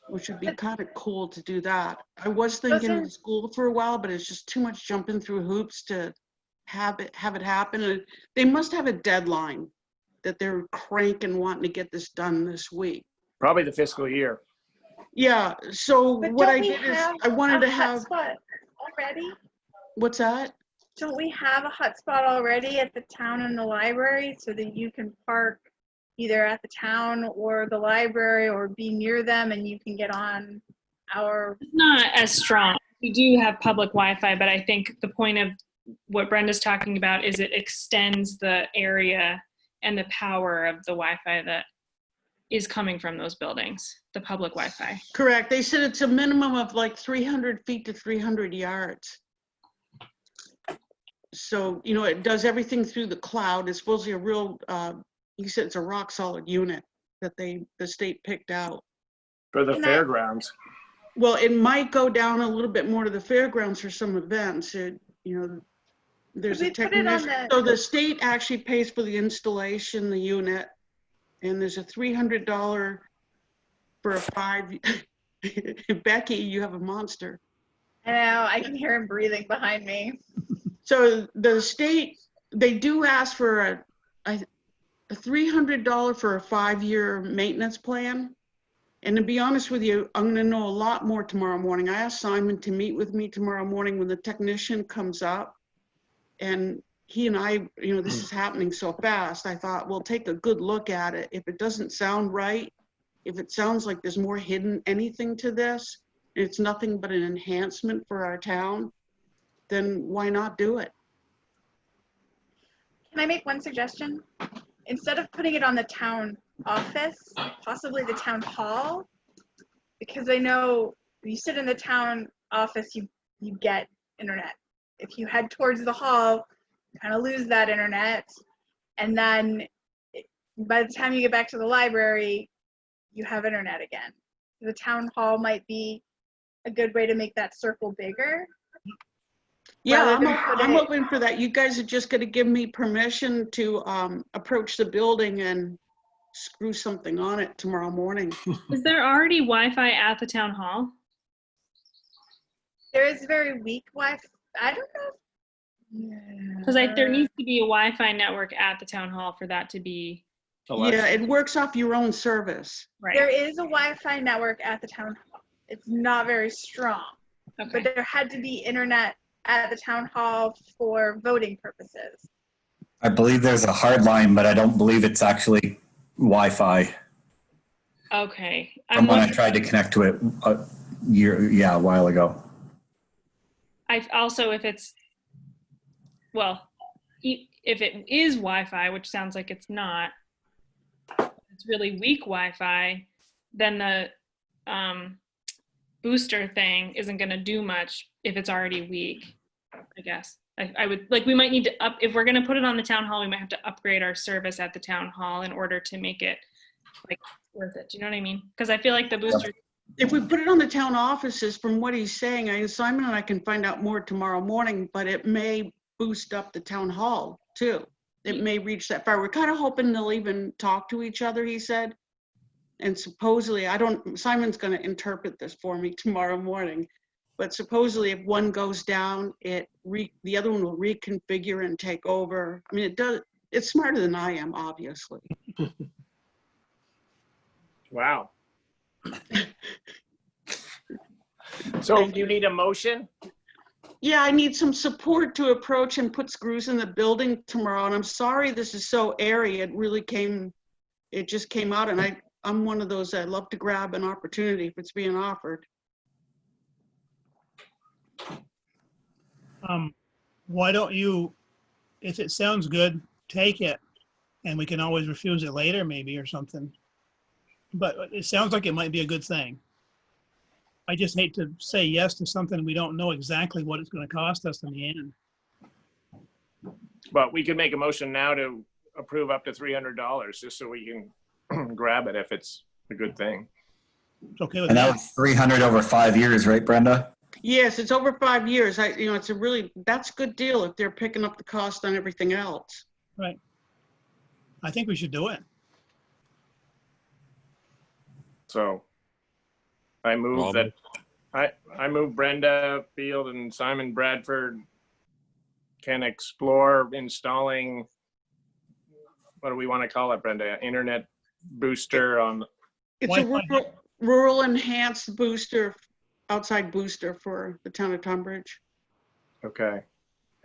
which would be kind of cool to do that. I was thinking of the school for a while, but it's just too much jumping through hoops to have it happen. And they must have a deadline that they're cranking wanting to get this done this week. Probably the fiscal year. Yeah, so But what don't I we did is have I wanted a to have, hotspot already? what's that? Don't we have a hotspot already at the town and the library so that you can park either at the town or the library or be near them and you can get on our, It's not as strong. We do have public Wi-Fi, but I think the point of what Brenda's talking about is it extends the area and the power of the Wi-Fi that is coming from those buildings, the public Wi-Fi. Correct. They said it's a minimum of like 300 feet to 300 yards. So, you know, it does everything through the cloud. It's supposedly a real, he said it's a rock solid unit that the state picked out. For the Can fairgrounds. Well, it might go down a little bit more to the fairgrounds for some events. You know, there's a Could we put it on technician. the- So the state actually pays for the installation, the unit, and there's a $300 for a 5. Becky, you have a monster. I know, I can hear him breathing behind me. So the state, they do ask for a $300 for a 5-year maintenance plan. And to be honest with you, I'm gonna know a lot more tomorrow morning. I asked Simon to meet with me tomorrow morning when the technician comes up. And he and I, you know, this is happening so fast. I thought, we'll take a good look at it. If it doesn't sound right, if it sounds like there's more hidden anything to this, and it's nothing but an enhancement for our town, then why not do it? Can I make one suggestion? Instead of putting it on the town office, possibly the town hall, because I know if you sit in the town office, you get internet. If you head towards the hall, you kind of lose that internet. And then by the time you get back to the library, you have internet again. The town hall might be a good way to make that circle bigger. Yeah, rather than put I'm it- open for that. You guys are just gonna give me permission to approach the building and screw something on it tomorrow morning. Is there already Wi-Fi at the town hall? There is very weak Wi-Fi. I don't know. Because there needs to be a Wi-Fi network at the town hall for that to be Yeah, it works off your own service. right. There is a Wi-Fi network at the town hall. It's not very strong, Okay. but there had to be internet at the town hall for voting purposes. I believe there's a hard line, but I don't believe it's actually Wi-Fi. Okay. From when I tried to connect to it a while ago. I also, if it's, well, if it is Wi-Fi, which sounds like it's not, it's really weak Wi-Fi, then the booster thing isn't going to do much if it's already weak, I guess. I would, like, we might need to if we're going to put it on the town hall, we might have to upgrade our service at the town hall in order to make it, like, worth it. Do you know what I mean? Because I feel like the booster. If we put it on the town offices, from what he's saying, Simon and I can find out more tomorrow morning, but it may boost up the town hall too. It may reach that far. We're kind of hoping they'll even talk to each other, he said. And supposedly, Simon's going to interpret this for me tomorrow morning, but supposedly if one goes down, the other one will reconfigure and take over. I mean, it's smarter than I am, obviously. Wow. So do you need a motion? Yeah, I need some support to approach and put screws in the building tomorrow. And I'm sorry this is so airy. It just came out, and I'm one of those that love to grab an opportunity if it's being offered. Why don't you, if it sounds good, take it, and we can always refuse it later maybe or something. But it sounds like it might be a good thing. I just hate to say yes to something we don't know exactly what it's going to cost us in the end. But we could make a motion now to approve up to $300 just so we can grab it if it's a good thing. It's okay with And that me. was 300 over 5 years, right, Brenda? Yes, it's over 5 years. It's that's a good deal if they're picking up the cost on everything else. Right. I think we should do it. So I move that I move Brenda Field and Simon Bradford can explore installing, what do we want to call it, Brenda? Internet booster on. It's a rural enhanced booster, outside booster for the town of Tunbridge. Okay.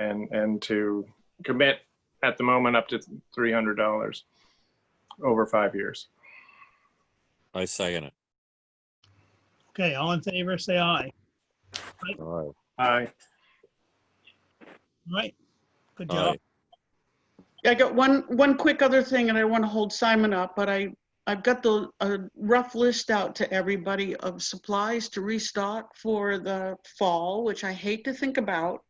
and to commit at the moment up to $300 over 5 years. I second it. Okay, all in favor, say aye. All Aye. All right, good right. job. I got one quick other thing, and I want to hold Simon up, but I've got a rough list out to everybody of supplies to restock for the fall, which I hate to think about,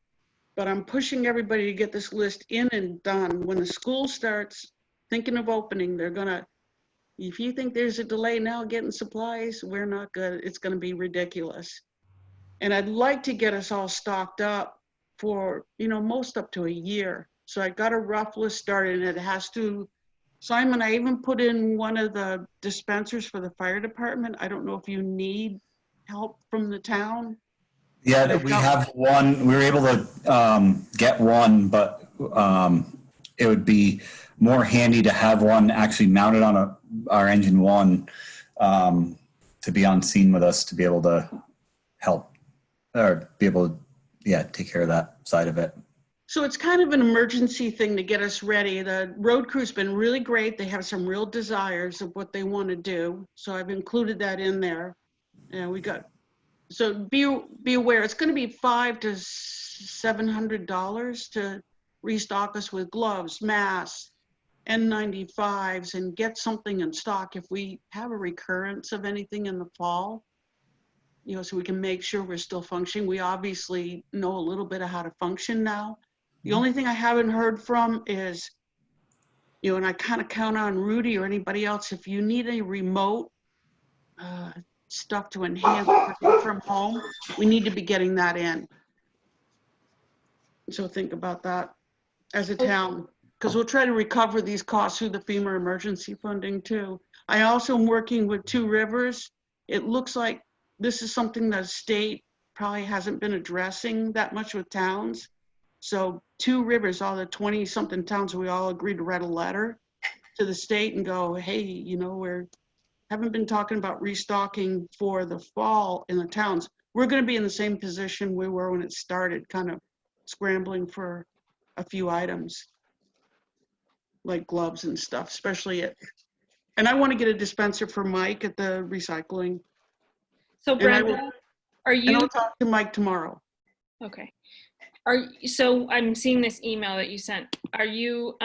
but I'm pushing everybody to get this list in and done. When the school starts thinking of opening, they're gonna, if you think there's a delay now getting supplies, we're not good. It's gonna be ridiculous. And I'd like to get us all stocked up for, most up to a year. So I got a rough list started, and it has to, Simon, I even put in one of the dispensers for the fire department. I don't know if you need help from the town. Yeah, we have one. We were able to get one, but it would be more handy to have one actually mounted on our engine one to be on scene with us to be able to help or be able to, take care of that side of it. So it's kind of an emergency thing to get us ready. The road crew's been really great. They have some real desires of what they want to do. So I've included that in there. And so be aware, it's going to be $500 to $700 to restock us with gloves, masks, N95s, and get something in stock if we have a recurrence of anything in the fall, so we can make sure we're still functioning. We obviously know a little bit of how to function now. The only thing I haven't heard from is, and I kind of count on Rudy or anybody else, if you need a remote stuff to enhance from home, we need to be getting that in. So think about that as a town, because we'll try to recover these costs through the FEMA emergency funding too. I also am working with Two Rivers. It looks like this is something that the state probably hasn't been addressing that much with towns. So Two Rivers, all the 20-something towns, we all agreed to write a letter to the state and go, hey, we haven't been talking about restocking for the fall in the towns. We're going to be in the same position we were when it started, kind of scrambling for a few items like gloves and stuff, especially and I want to get a dispenser for Mike at the recycling. So Brenda, And I'll talk to Mike tomorrow. Okay. So I'm seeing this email that you sent. Are you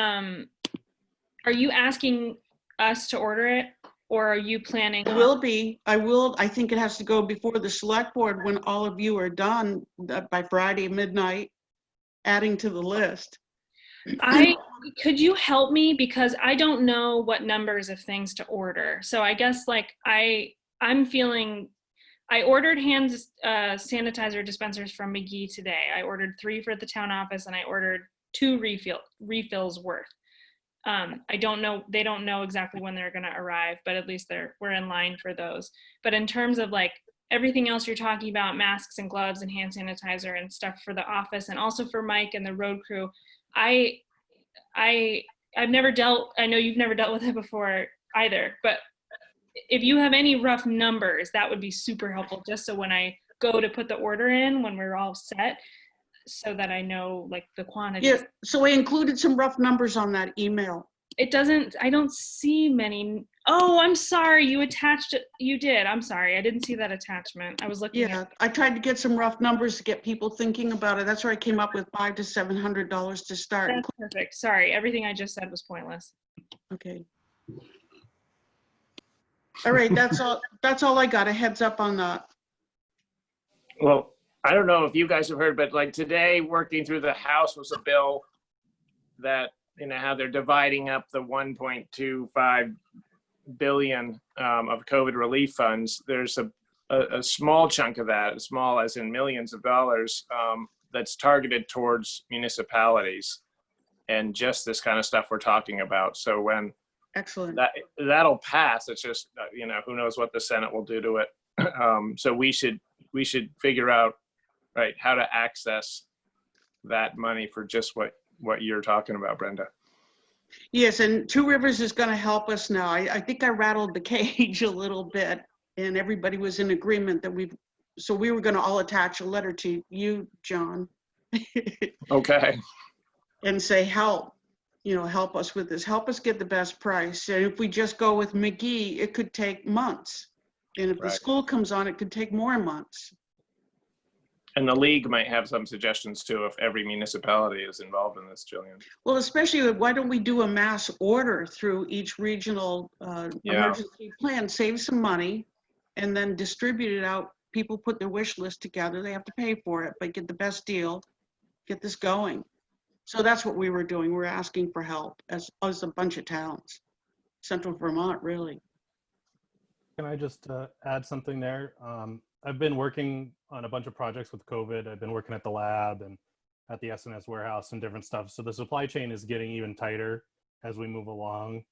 asking us to order it, or are you planning? It will be. I think it has to go before the select board when all of you are done by Friday midnight, adding to the list. Could you help me, because I don't know what numbers of things to order. So I guess I'm feeling. I ordered hand sanitizer dispensers from McGee today. I ordered 3 for the town office, and I ordered 2 refills worth. I don't know. They don't know exactly when they're going to arrive, but at least we're in line for those. But in terms of everything else you're talking about, masks and gloves and hand sanitizer and stuff for the office, and also for Mike and the road crew, I've never dealt. I know you've never dealt with it before either, but if you have any rough numbers, that would be super helpful, just so when I go to put the order in, when we're all set, so that I know the quantity. Yeah, so I included some rough numbers on that email. I don't see many. Oh, I'm sorry, you attached it. You did, I'm sorry, I didn't see that attachment. I was looking at. I tried to get some rough numbers to get people thinking about it. That's where I came up with $500 to $700 to start. That's perfect, sorry, everything I just said was pointless. Okay. All right, that's all I got. A heads up on that. Well, I don't know if you guys have heard, but today working through the House was a bill that, how they're dividing up the 1.25 billion of COVID relief funds. There's a small chunk of that, as small as in millions of dollars, that's targeted towards municipalities and just this kind of stuff we're talking about. So when excellent that'll pass, it's just who knows what the Senate will do to it. So we should figure out how to access that money for just what you're talking about, Brenda. Yes, and Two Rivers is going to help us now. I think I rattled the cage a little bit, and everybody was in agreement that we were going to all attach a letter to you, John, Okay. and say, help, help us with this, help us get the best price. And if we just go with McGee, it could take months. And if the Right. school comes on, it could take more months. And the league might have some suggestions too, if every municipality is involved in this, Jillian. Well, especially, why don't we do a mass order through each regional Yeah. emergency plan, save some money, and then distribute it out. People put their wish list together, they have to pay for it, but get the best deal, get this going. So that's what we were doing. We're asking for help as a bunch of towns. Central Vermont, really. Can I just add something there? I've been working on a bunch of projects with COVID. I've been working at the lab and at the SNS warehouse and different stuff. So the supply chain is getting even tighter as we move along.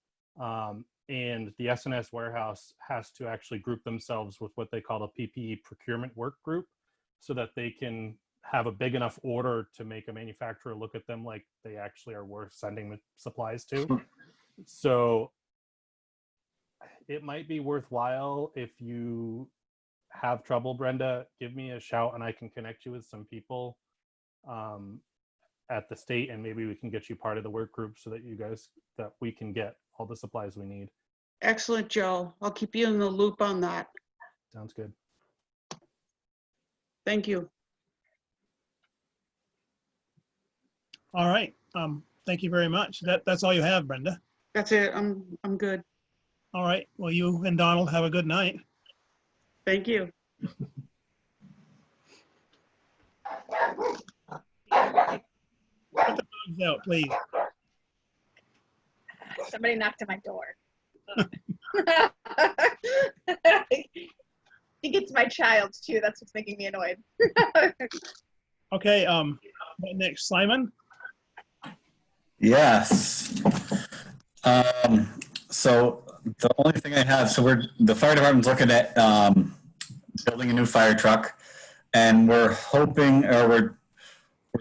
And the SNS warehouse has to actually group themselves with what they call a PPE procurement work group so that they can have a big enough order to make a manufacturer look at them like they actually are worth sending the supplies to. So it might be worthwhile if you have trouble, Brenda, give me a shout and I can connect you with some people at the state, and maybe we can get you part of the work group so that we can get all the supplies we need. Excellent, Joe. I'll keep you in the loop on that. Sounds good. Thank you. All right. Thank you very much. That's all you have, Brenda. That's it. I'm good. All right. Well, you and Donald have a good night. Thank you. Put the dogs out, please. Somebody knocked on my door. I think it's my child's too. That's what's making me annoyed. Okay. Next, Simon. Yes. So the only thing I have, so the fire department's looking at building a new fire truck, and we're hoping, or we're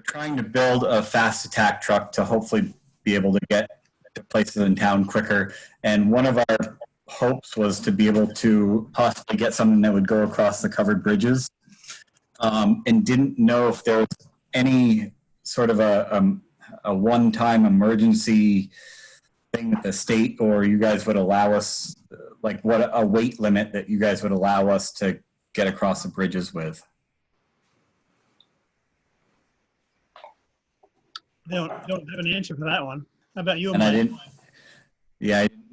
trying to build a fast attack truck to hopefully be able to get to places in town quicker. And one of our hopes was to be able to possibly get something that would go across the covered bridges, and didn't know if there was any sort of a one-time emergency thing that the state or you guys would allow us, like what a weight limit that you guys would allow us to get across the bridges with. They don't have an answer for that one. How about you? And I didn't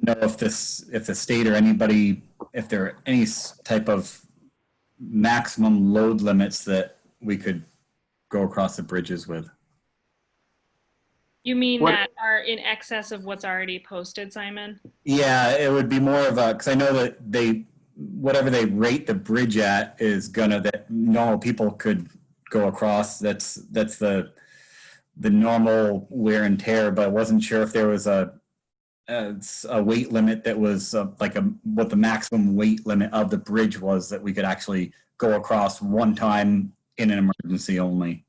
know if the state or anybody, if there are any type of maximum load limits that we could go across the bridges with. You mean What- that are in excess of what's already posted, Simon? Yeah, it would be more of a, because I know that whatever they rate the bridge at is that normal people could go across. That's the normal wear and tear, but I wasn't sure if there was a weight limit that was what the maximum weight limit of the bridge was that we could actually go across one time in an emergency only.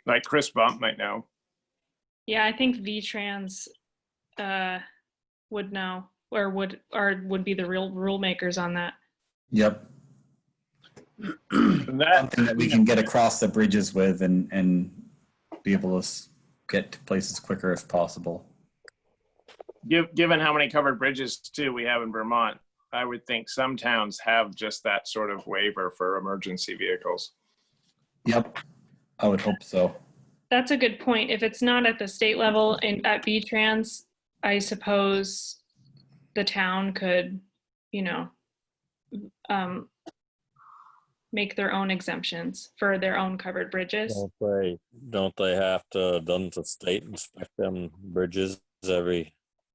Like Chris Bump might know. Yeah, I think VTrans would know, or would be the real rule makers on that. Yep. And that, Something that we can get across the bridges with and be able to get to places quicker if possible. given how many covered bridges too we have in Vermont, I would think some towns have just that sort of waiver for emergency vehicles. Yep, I would hope so. That's a good point. If it's not at the state level and at VTrans, I suppose the town could, make their own exemptions for their own covered bridges. Don't the state inspect them bridges every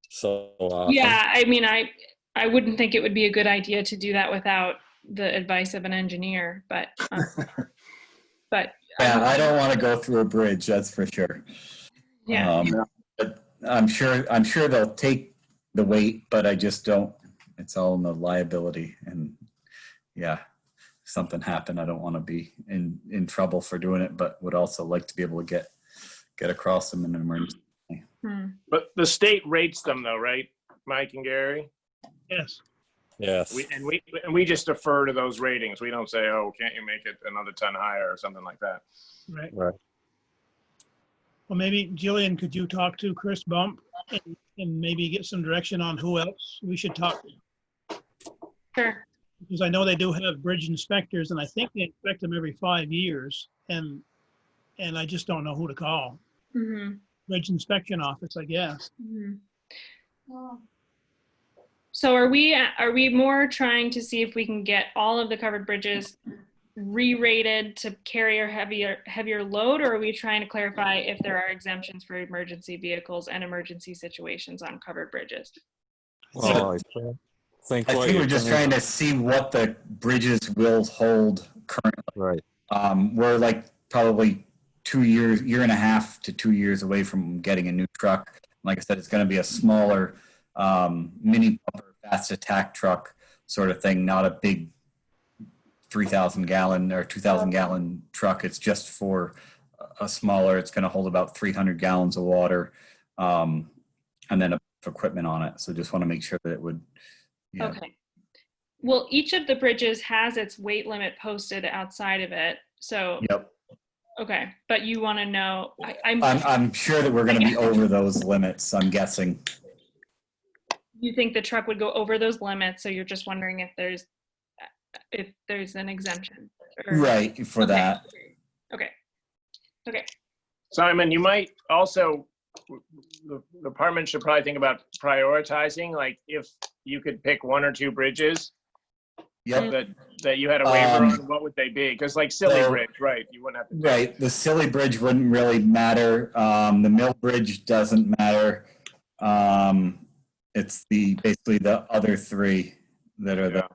so often? Yeah, I mean, I wouldn't think it would be a good idea to do that without the advice of an engineer, but Yeah, I don't want to go through a bridge, that's for sure. yeah. But I'm sure they'll take the weight, but I just don't. It's all in the liability, and yeah, if something happened, I don't want to be in trouble for doing it, but would also like to be able to get across them in an emergency. But the state rates them though, right, Mike and Gary? Yes. Yes. We just defer to those ratings. We don't say, oh, can't you make it another ton higher or something like that. Right. Right. Well, maybe Jillian, could you talk to Chris Bump and maybe get some direction on who else we should talk to? Sure. Because I know they do have bridge inspectors, and I think they inspect them every 5 years, and I just don't know who to call. Mm-hmm. Bridge inspection office, I guess. Mm-hmm. So are we more trying to see if we can get all of the covered bridges re-rated to carry a heavier load, or are we trying to clarify if there are exemptions for emergency vehicles and emergency situations on covered bridges? Well, I think I what think you're we're just saying- trying to see what the bridges will hold currently. Right. We're like probably 2 years, year and a half to 2 years away from getting a new truck. Like I said, it's going to be a smaller mini pumper, fast attack truck sort of thing, not a big 3,000 gallon or 2,000 gallon truck. It's just for a smaller, it's going to hold about 300 gallons of water and then a equipment on it. So just want to make sure that it would. Yeah. Okay. Well, each of the bridges has its weight limit posted outside of it. So, Yep. okay. But you want to know, I'm sure that we're going to be over those limits, I'm guessing. You think the truck would go over those limits, so you're just wondering if there's an exemption. Right, for that. Okay. Okay. Simon, you might also, the department should probably think about prioritizing, like if you could pick 1 or 2 bridges Yep. that you had a waiver on, what would they be? Because like Silly so- Bridge, right? You wouldn't have to. Right, the Silly Bridge wouldn't really matter. The Mill Bridge doesn't matter. It's basically the other 3 that are the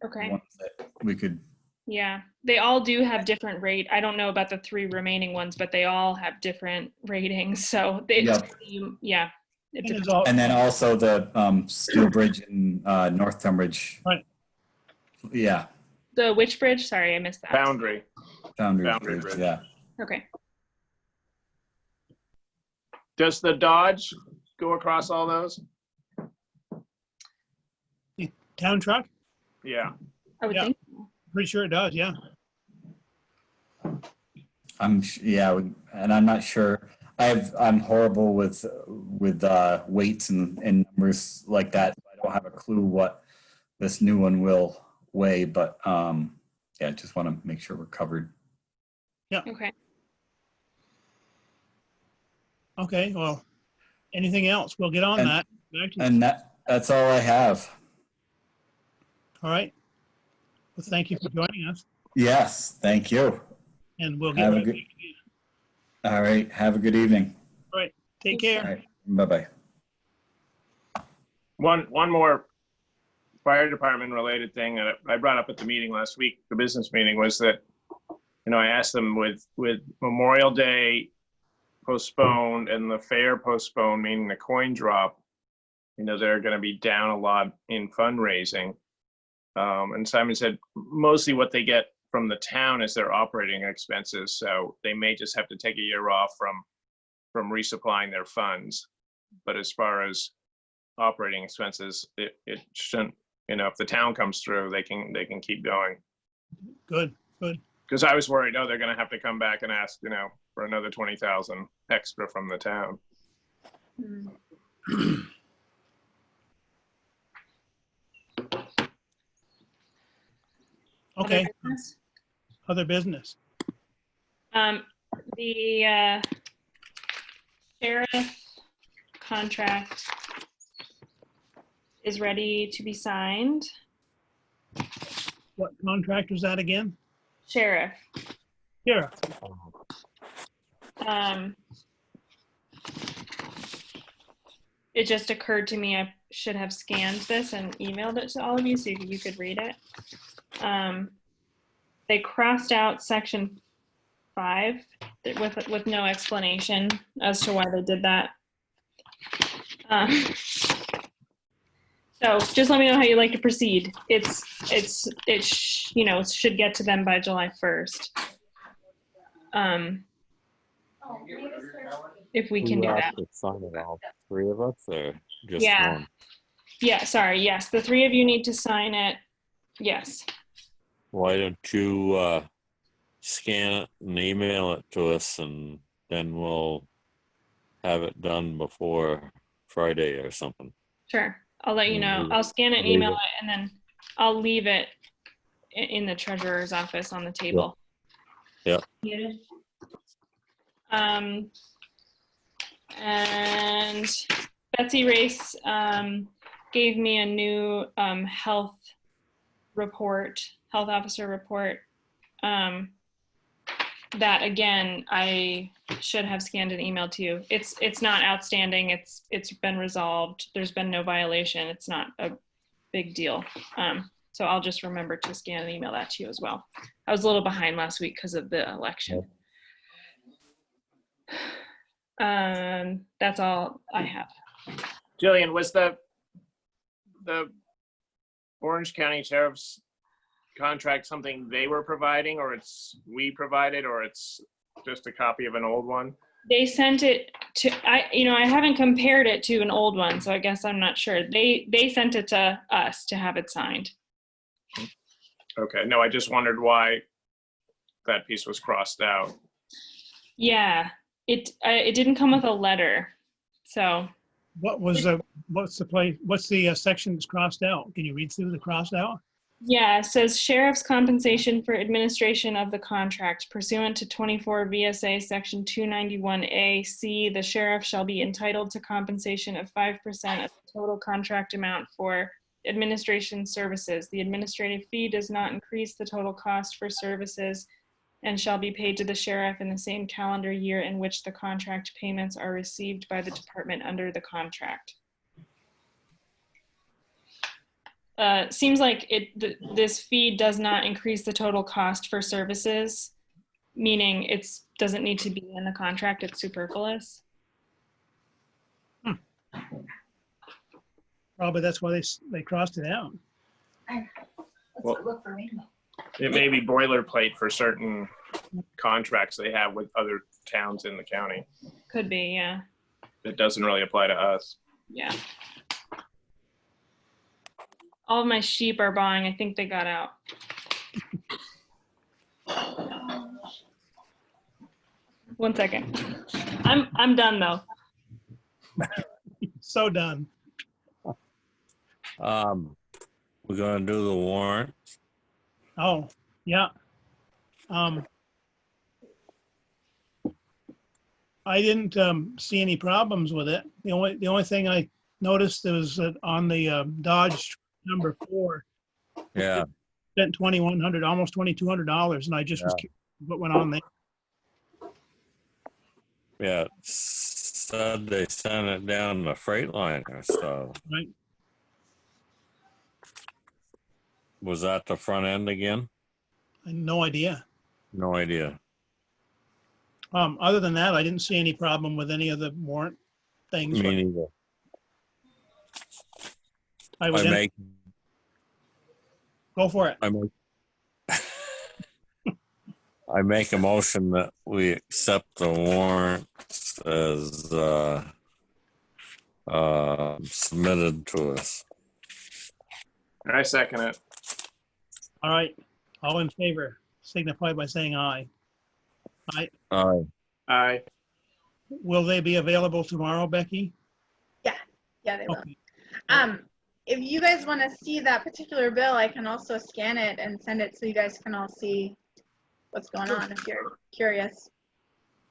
Okay. ones that we could. Yeah. They all do have different rate. I don't know about the 3 remaining ones, but they all have different ratings. So they, Yep. yeah. It And depends. there's all- And then also the Steel Bridge in North Tunbridge. Right. Yeah, The which bridge? Sorry, I missed that. Boundary. Foundry Boundary Bridge, Bridge. yeah. Okay. Does the Dodge go across all those? Town truck? Yeah. I would Yeah. think. Pretty sure it does, yeah. Yeah, and I'm not sure. I'm horrible with weights and numbers like that. I don't have a clue what this new one will weigh, but yeah, just want to make sure we're covered. Okay. Okay, well, anything else? We'll get on And- that. Back to- And that's all I have. All right. Well, thank you for joining us, Yes, thank you. and we'll get Have a right good- back to you. All right, have a good evening. Take All care. right, bye-bye. One more fire department related thing that I brought up at the meeting last week, the business meeting, was that, I asked them with Memorial Day postponed and the fair postponed, meaning the coin drop, they're going to be down a lot in fundraising. And Simon said mostly what they get from the town is their operating expenses. So they may just have to take a year off from resupplying their funds. But as far as operating expenses, it shouldn't, if the town comes through, they can keep going. Good, good. Because I was worried, they're going to have to come back and ask, for another 20,000 extra from the town. Okay, Other business? other business. The sheriff contract is ready to be signed. What contract was that again? Sheriff. Here, It just occurred to me I should have scanned this and emailed it to all of you so you could read it. They crossed out section 5 with no explanation as to why they did that. So just let me know how you'd like to proceed. It should get to them by July 1st. If we can do that. Sign it, all 3 of us, or just Yeah. one? Yeah, sorry. Yes, the 3 of you need to sign it. Yes. Why don't you scan it and email it to us, and then we'll have it done before Friday or something. Sure. I'll let you know. I'll scan it and email it, and then I'll leave it in the treasurer's office on the table. Yeah. And Betsy Race gave me a new health officer report. That again, I should have scanned and emailed to you. It's not outstanding. It's been resolved. There's been no violation. It's not a big deal. So I'll just remember to scan and email that to you as well. I was a little behind last week because of the election. That's all I have. Jillian, was the Orange County Sheriff's contract something they were providing, or it's we provided, or it's just a copy of an old one? They sent it to, I haven't compared it to an old one, so I guess I'm not sure. They sent it to us to have it signed. Okay, no, I just wondered why that piece was crossed out. Yeah, it didn't come with a letter, so. What's the section that's crossed out? Can you read through the crossed out? Yeah, it says sheriff's compensation for administration of the contract pursuant to 24 VSA section 291A C. The sheriff shall be entitled to compensation of 5% of the total contract amount for administration services. The administrative fee does not increase the total cost for services and shall be paid to the sheriff in the same calendar year in which the contract payments are received by the department under the contract. Seems like this fee does not increase the total cost for services, meaning it doesn't need to be in the contract, it's superfluous. Probably that's why they crossed it out. Well, it may be boilerplate for certain contracts they have with other towns in the county. Could be, yeah. It doesn't really apply to us. Yeah. All of my sheep are bawling. I think they got out. One second. I'm done though. So done. We're gonna do the warrant. Oh, yeah. I didn't see any problems with it. The only thing I noticed was that on the Dodge number 4, Yeah. spent $2,100, almost $2,200, and I just was curious what went on there. Yeah, it said they sent it down the Freightliner, so. Right. Was that the front end again? I had no idea. No idea. Other than that, I didn't see any problem with any of the warrant things. Me neither. Go for it. I make a motion that we accept the warrants as submitted to us. I second it. All right. All in favor, signify by saying aye. Aye. Aye. Aye. Will they be available tomorrow, Becky? Yeah, they will. Okay. If you guys want to see that particular bill, I can also scan it and send it so you guys can all see what's going on if you're curious.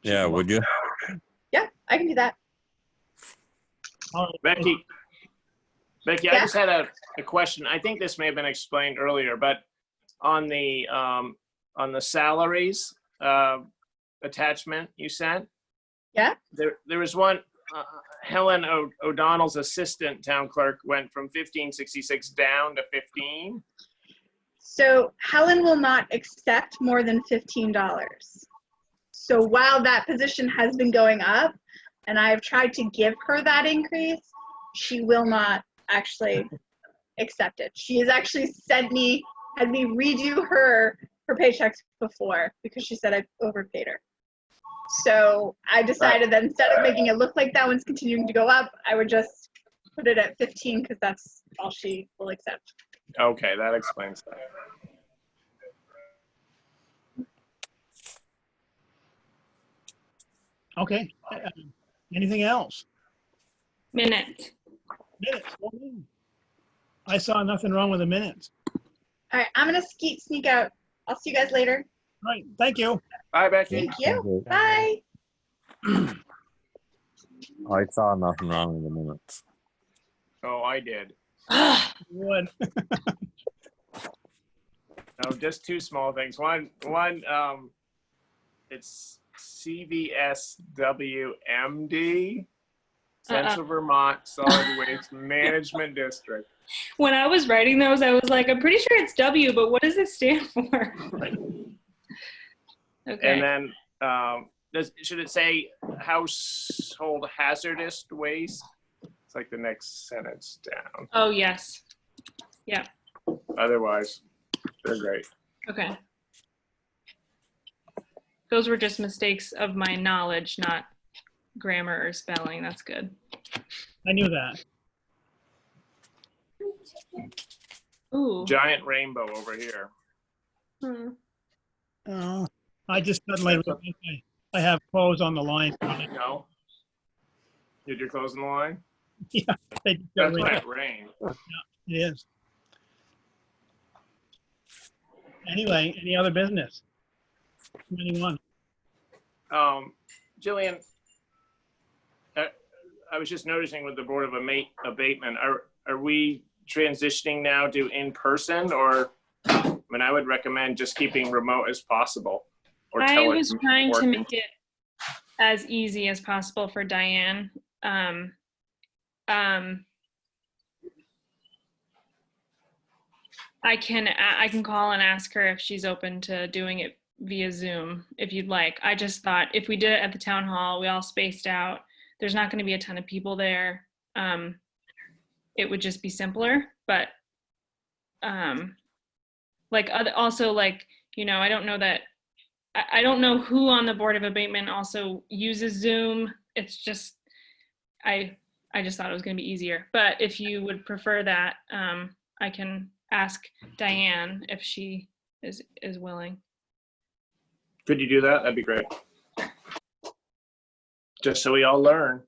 Yeah, would you? Yeah, I can do that. Becky, I Yeah. just had a question. I think this may have been explained earlier, but on the salaries attachment you sent. Yeah. There was one. Helen O'Donnell's assistant town clerk went from 1566 down to 15. So Helen will not accept more than $15. So while that position has been going up, and I've tried to give her that increase, she will not actually accept it. She has actually had me redo her paychecks before because she said I overpaid her. So I decided that instead of making it look like that one's continuing to go up, I would just put it at 15 because that's all she will accept. Okay, that explains that. Okay. Anything else? Minute. Minutes. I saw nothing wrong with the minutes. All right, I'm gonna sneak out. I'll see you guys later. Right, thank you. Bye, Becky. Thank you. Bye. I saw nothing wrong with the minutes. Oh, I did. Good. No, just two small things. One, it's CVSWMD, Central Vermont Solid Waste Management District. When I was writing those, I was like, I'm pretty sure it's W, but what does it stand for? Okay. And then, should it say household hazardous waste? It's like the next sentence down. Oh, yes. Yeah. Otherwise, they're great. Okay. Those were just mistakes of my knowledge, not grammar or spelling. That's good. I knew that. Ooh. Giant rainbow over here. Hmm. Oh, I just suddenly realized I have clothes on the line. No. Did you close in the line? Yeah, they just got That's why rain. it rained. It is. Anyway, any other business? Anyone? Jillian, I was just noticing with the Board of Abatement, are we transitioning now to in person, or I mean, I would recommend just keeping remote as possible. Or I was trying to working. make it as easy as possible for Diane. I can call and ask her if she's open to doing it via Zoom if you'd like. I just thought if we did it at the town hall, we all spaced out, there's not going to be a ton of people there. It would just be simpler, but also like, you know, I don't know that I don't know who on the Board of Abatement also uses Zoom. It's just I just thought it was going to be easier. But if you would prefer that, I can ask Diane if she is willing. Could you do that? That'd be great. Just so we all learn.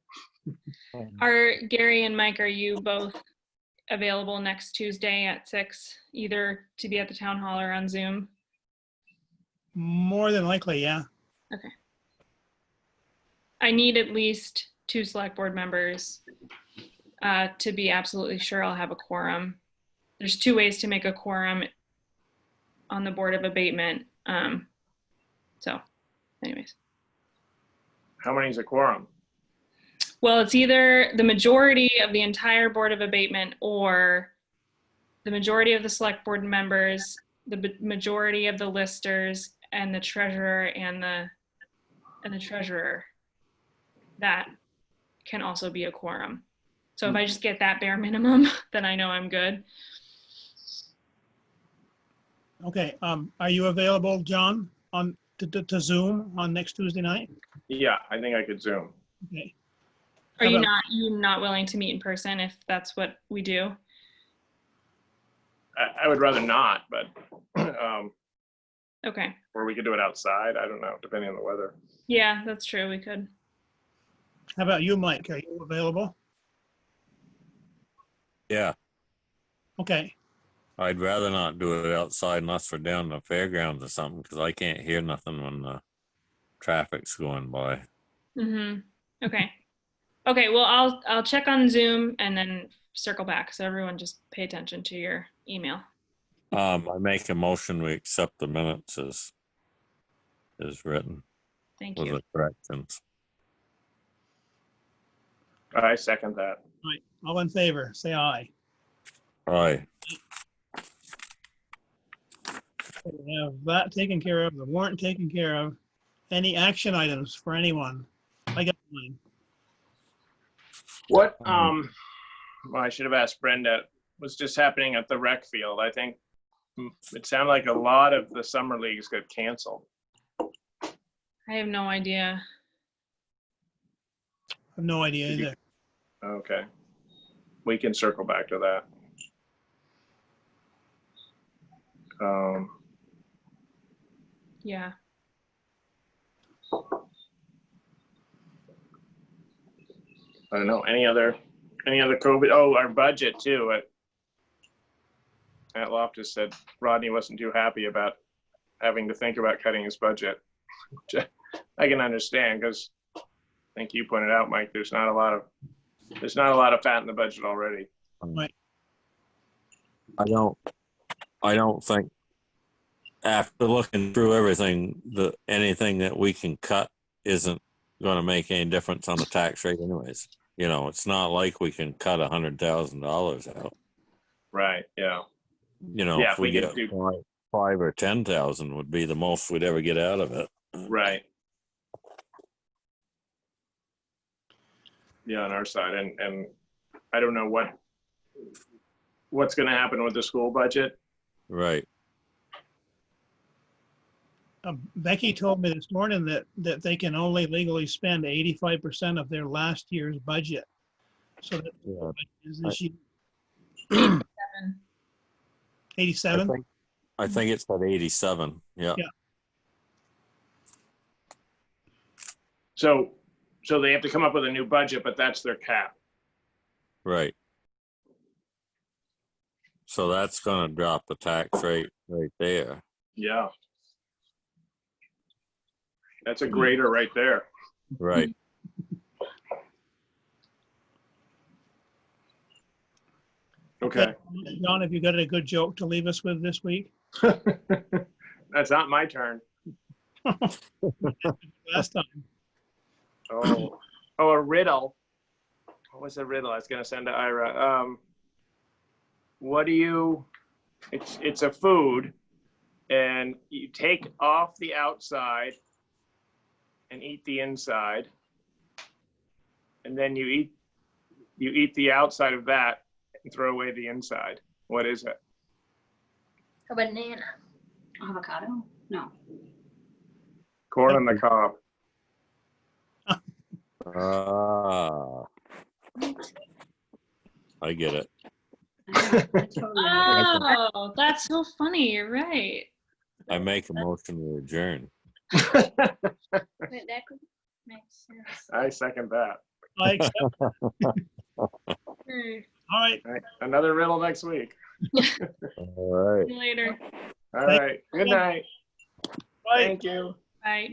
Are Gary and Mike, are you both available next Tuesday at 6, either to be at the town hall or on Zoom? More than likely, yeah. Okay. I need at least 2 select board members to be absolutely sure I'll have a quorum. There's 2 ways to make a quorum on the Board of Abatement. So anyways. How many is a quorum? Well, it's either the majority of the entire Board of Abatement or the majority of the select board members, the majority of the listers, and the treasurer and the treasurer. That can also be a quorum. So if I just get that bare minimum, then I know I'm good. Okay, are you available, John, on to Zoom on next Tuesday night? Yeah, I think I could Zoom. Okay. Are How you about- not willing to meet in person if that's what we do? I would rather not, but Okay. or we could do it outside. I don't know, depending on the weather. Yeah, that's true. We could. How about you, Mike? Are you available? Yeah, Okay. I'd rather not do it outside unless we're down the fairgrounds or something, because I can't hear nothing when the traffic's going by. Mm-hmm. Okay. Okay. Well, I'll check on Zoom and then circle back. So everyone just pay attention to your email. I make a motion, we accept the minutes as written Thank with you. the corrections. I second that. All right. All in favor, say aye. Aye. We have that taken care of, the warrant taken care of. Any action items for anyone? I got mine. What, well, I should have asked Brenda, what's just happening at the rec field? I think it sounded like a lot of the summer leagues got canceled. I have no idea. I have no idea either. Okay. We can circle back to that. Yeah. I don't know, any other COVID, oh, our budget too. Matt Loftus said Rodney wasn't too happy about having to think about cutting his budget. Which I can understand, because I think you pointed out, Mike, there's not a lot of fat in the budget already. Right. I don't think, after looking through everything, anything that we can cut isn't going to make any difference on the tax rate anyways. You know, it's not like we can cut $100,000 out. Right, yeah. You know, Yeah, if we get do, 5 or 10,000 would be the most we'd ever get out of it. right. Yeah, on our side, and I don't know what's going to happen with the school budget. Right. Becky told me this morning that they can only legally spend 85% of their last year's budget. So that Yeah. is this year. 87. 87? I think it's at 87. Yeah. Yeah. So they have to come up with a new budget, but that's their cap. Right. So that's going to drop the tax rate right there. Yeah. That's a grader right there. Right. Okay. John, have you got a good joke to leave us with this week? That's not my turn. Last time. Oh, a riddle. What was the riddle I was going to send to Ira? It's a food, and you take off the outside and eat the inside, and then you eat the outside of that and throw away the inside. What is it? A banana. Avocado? No. Corn on the cob. Ah, I get it. Oh, that's so funny. You're right. I make a motion to adjourn. Wait, that could make sense. I second that. I accept. All right. All right, another riddle next week. All right. See you later. All right. Good night. Bye. Thank you. Bye.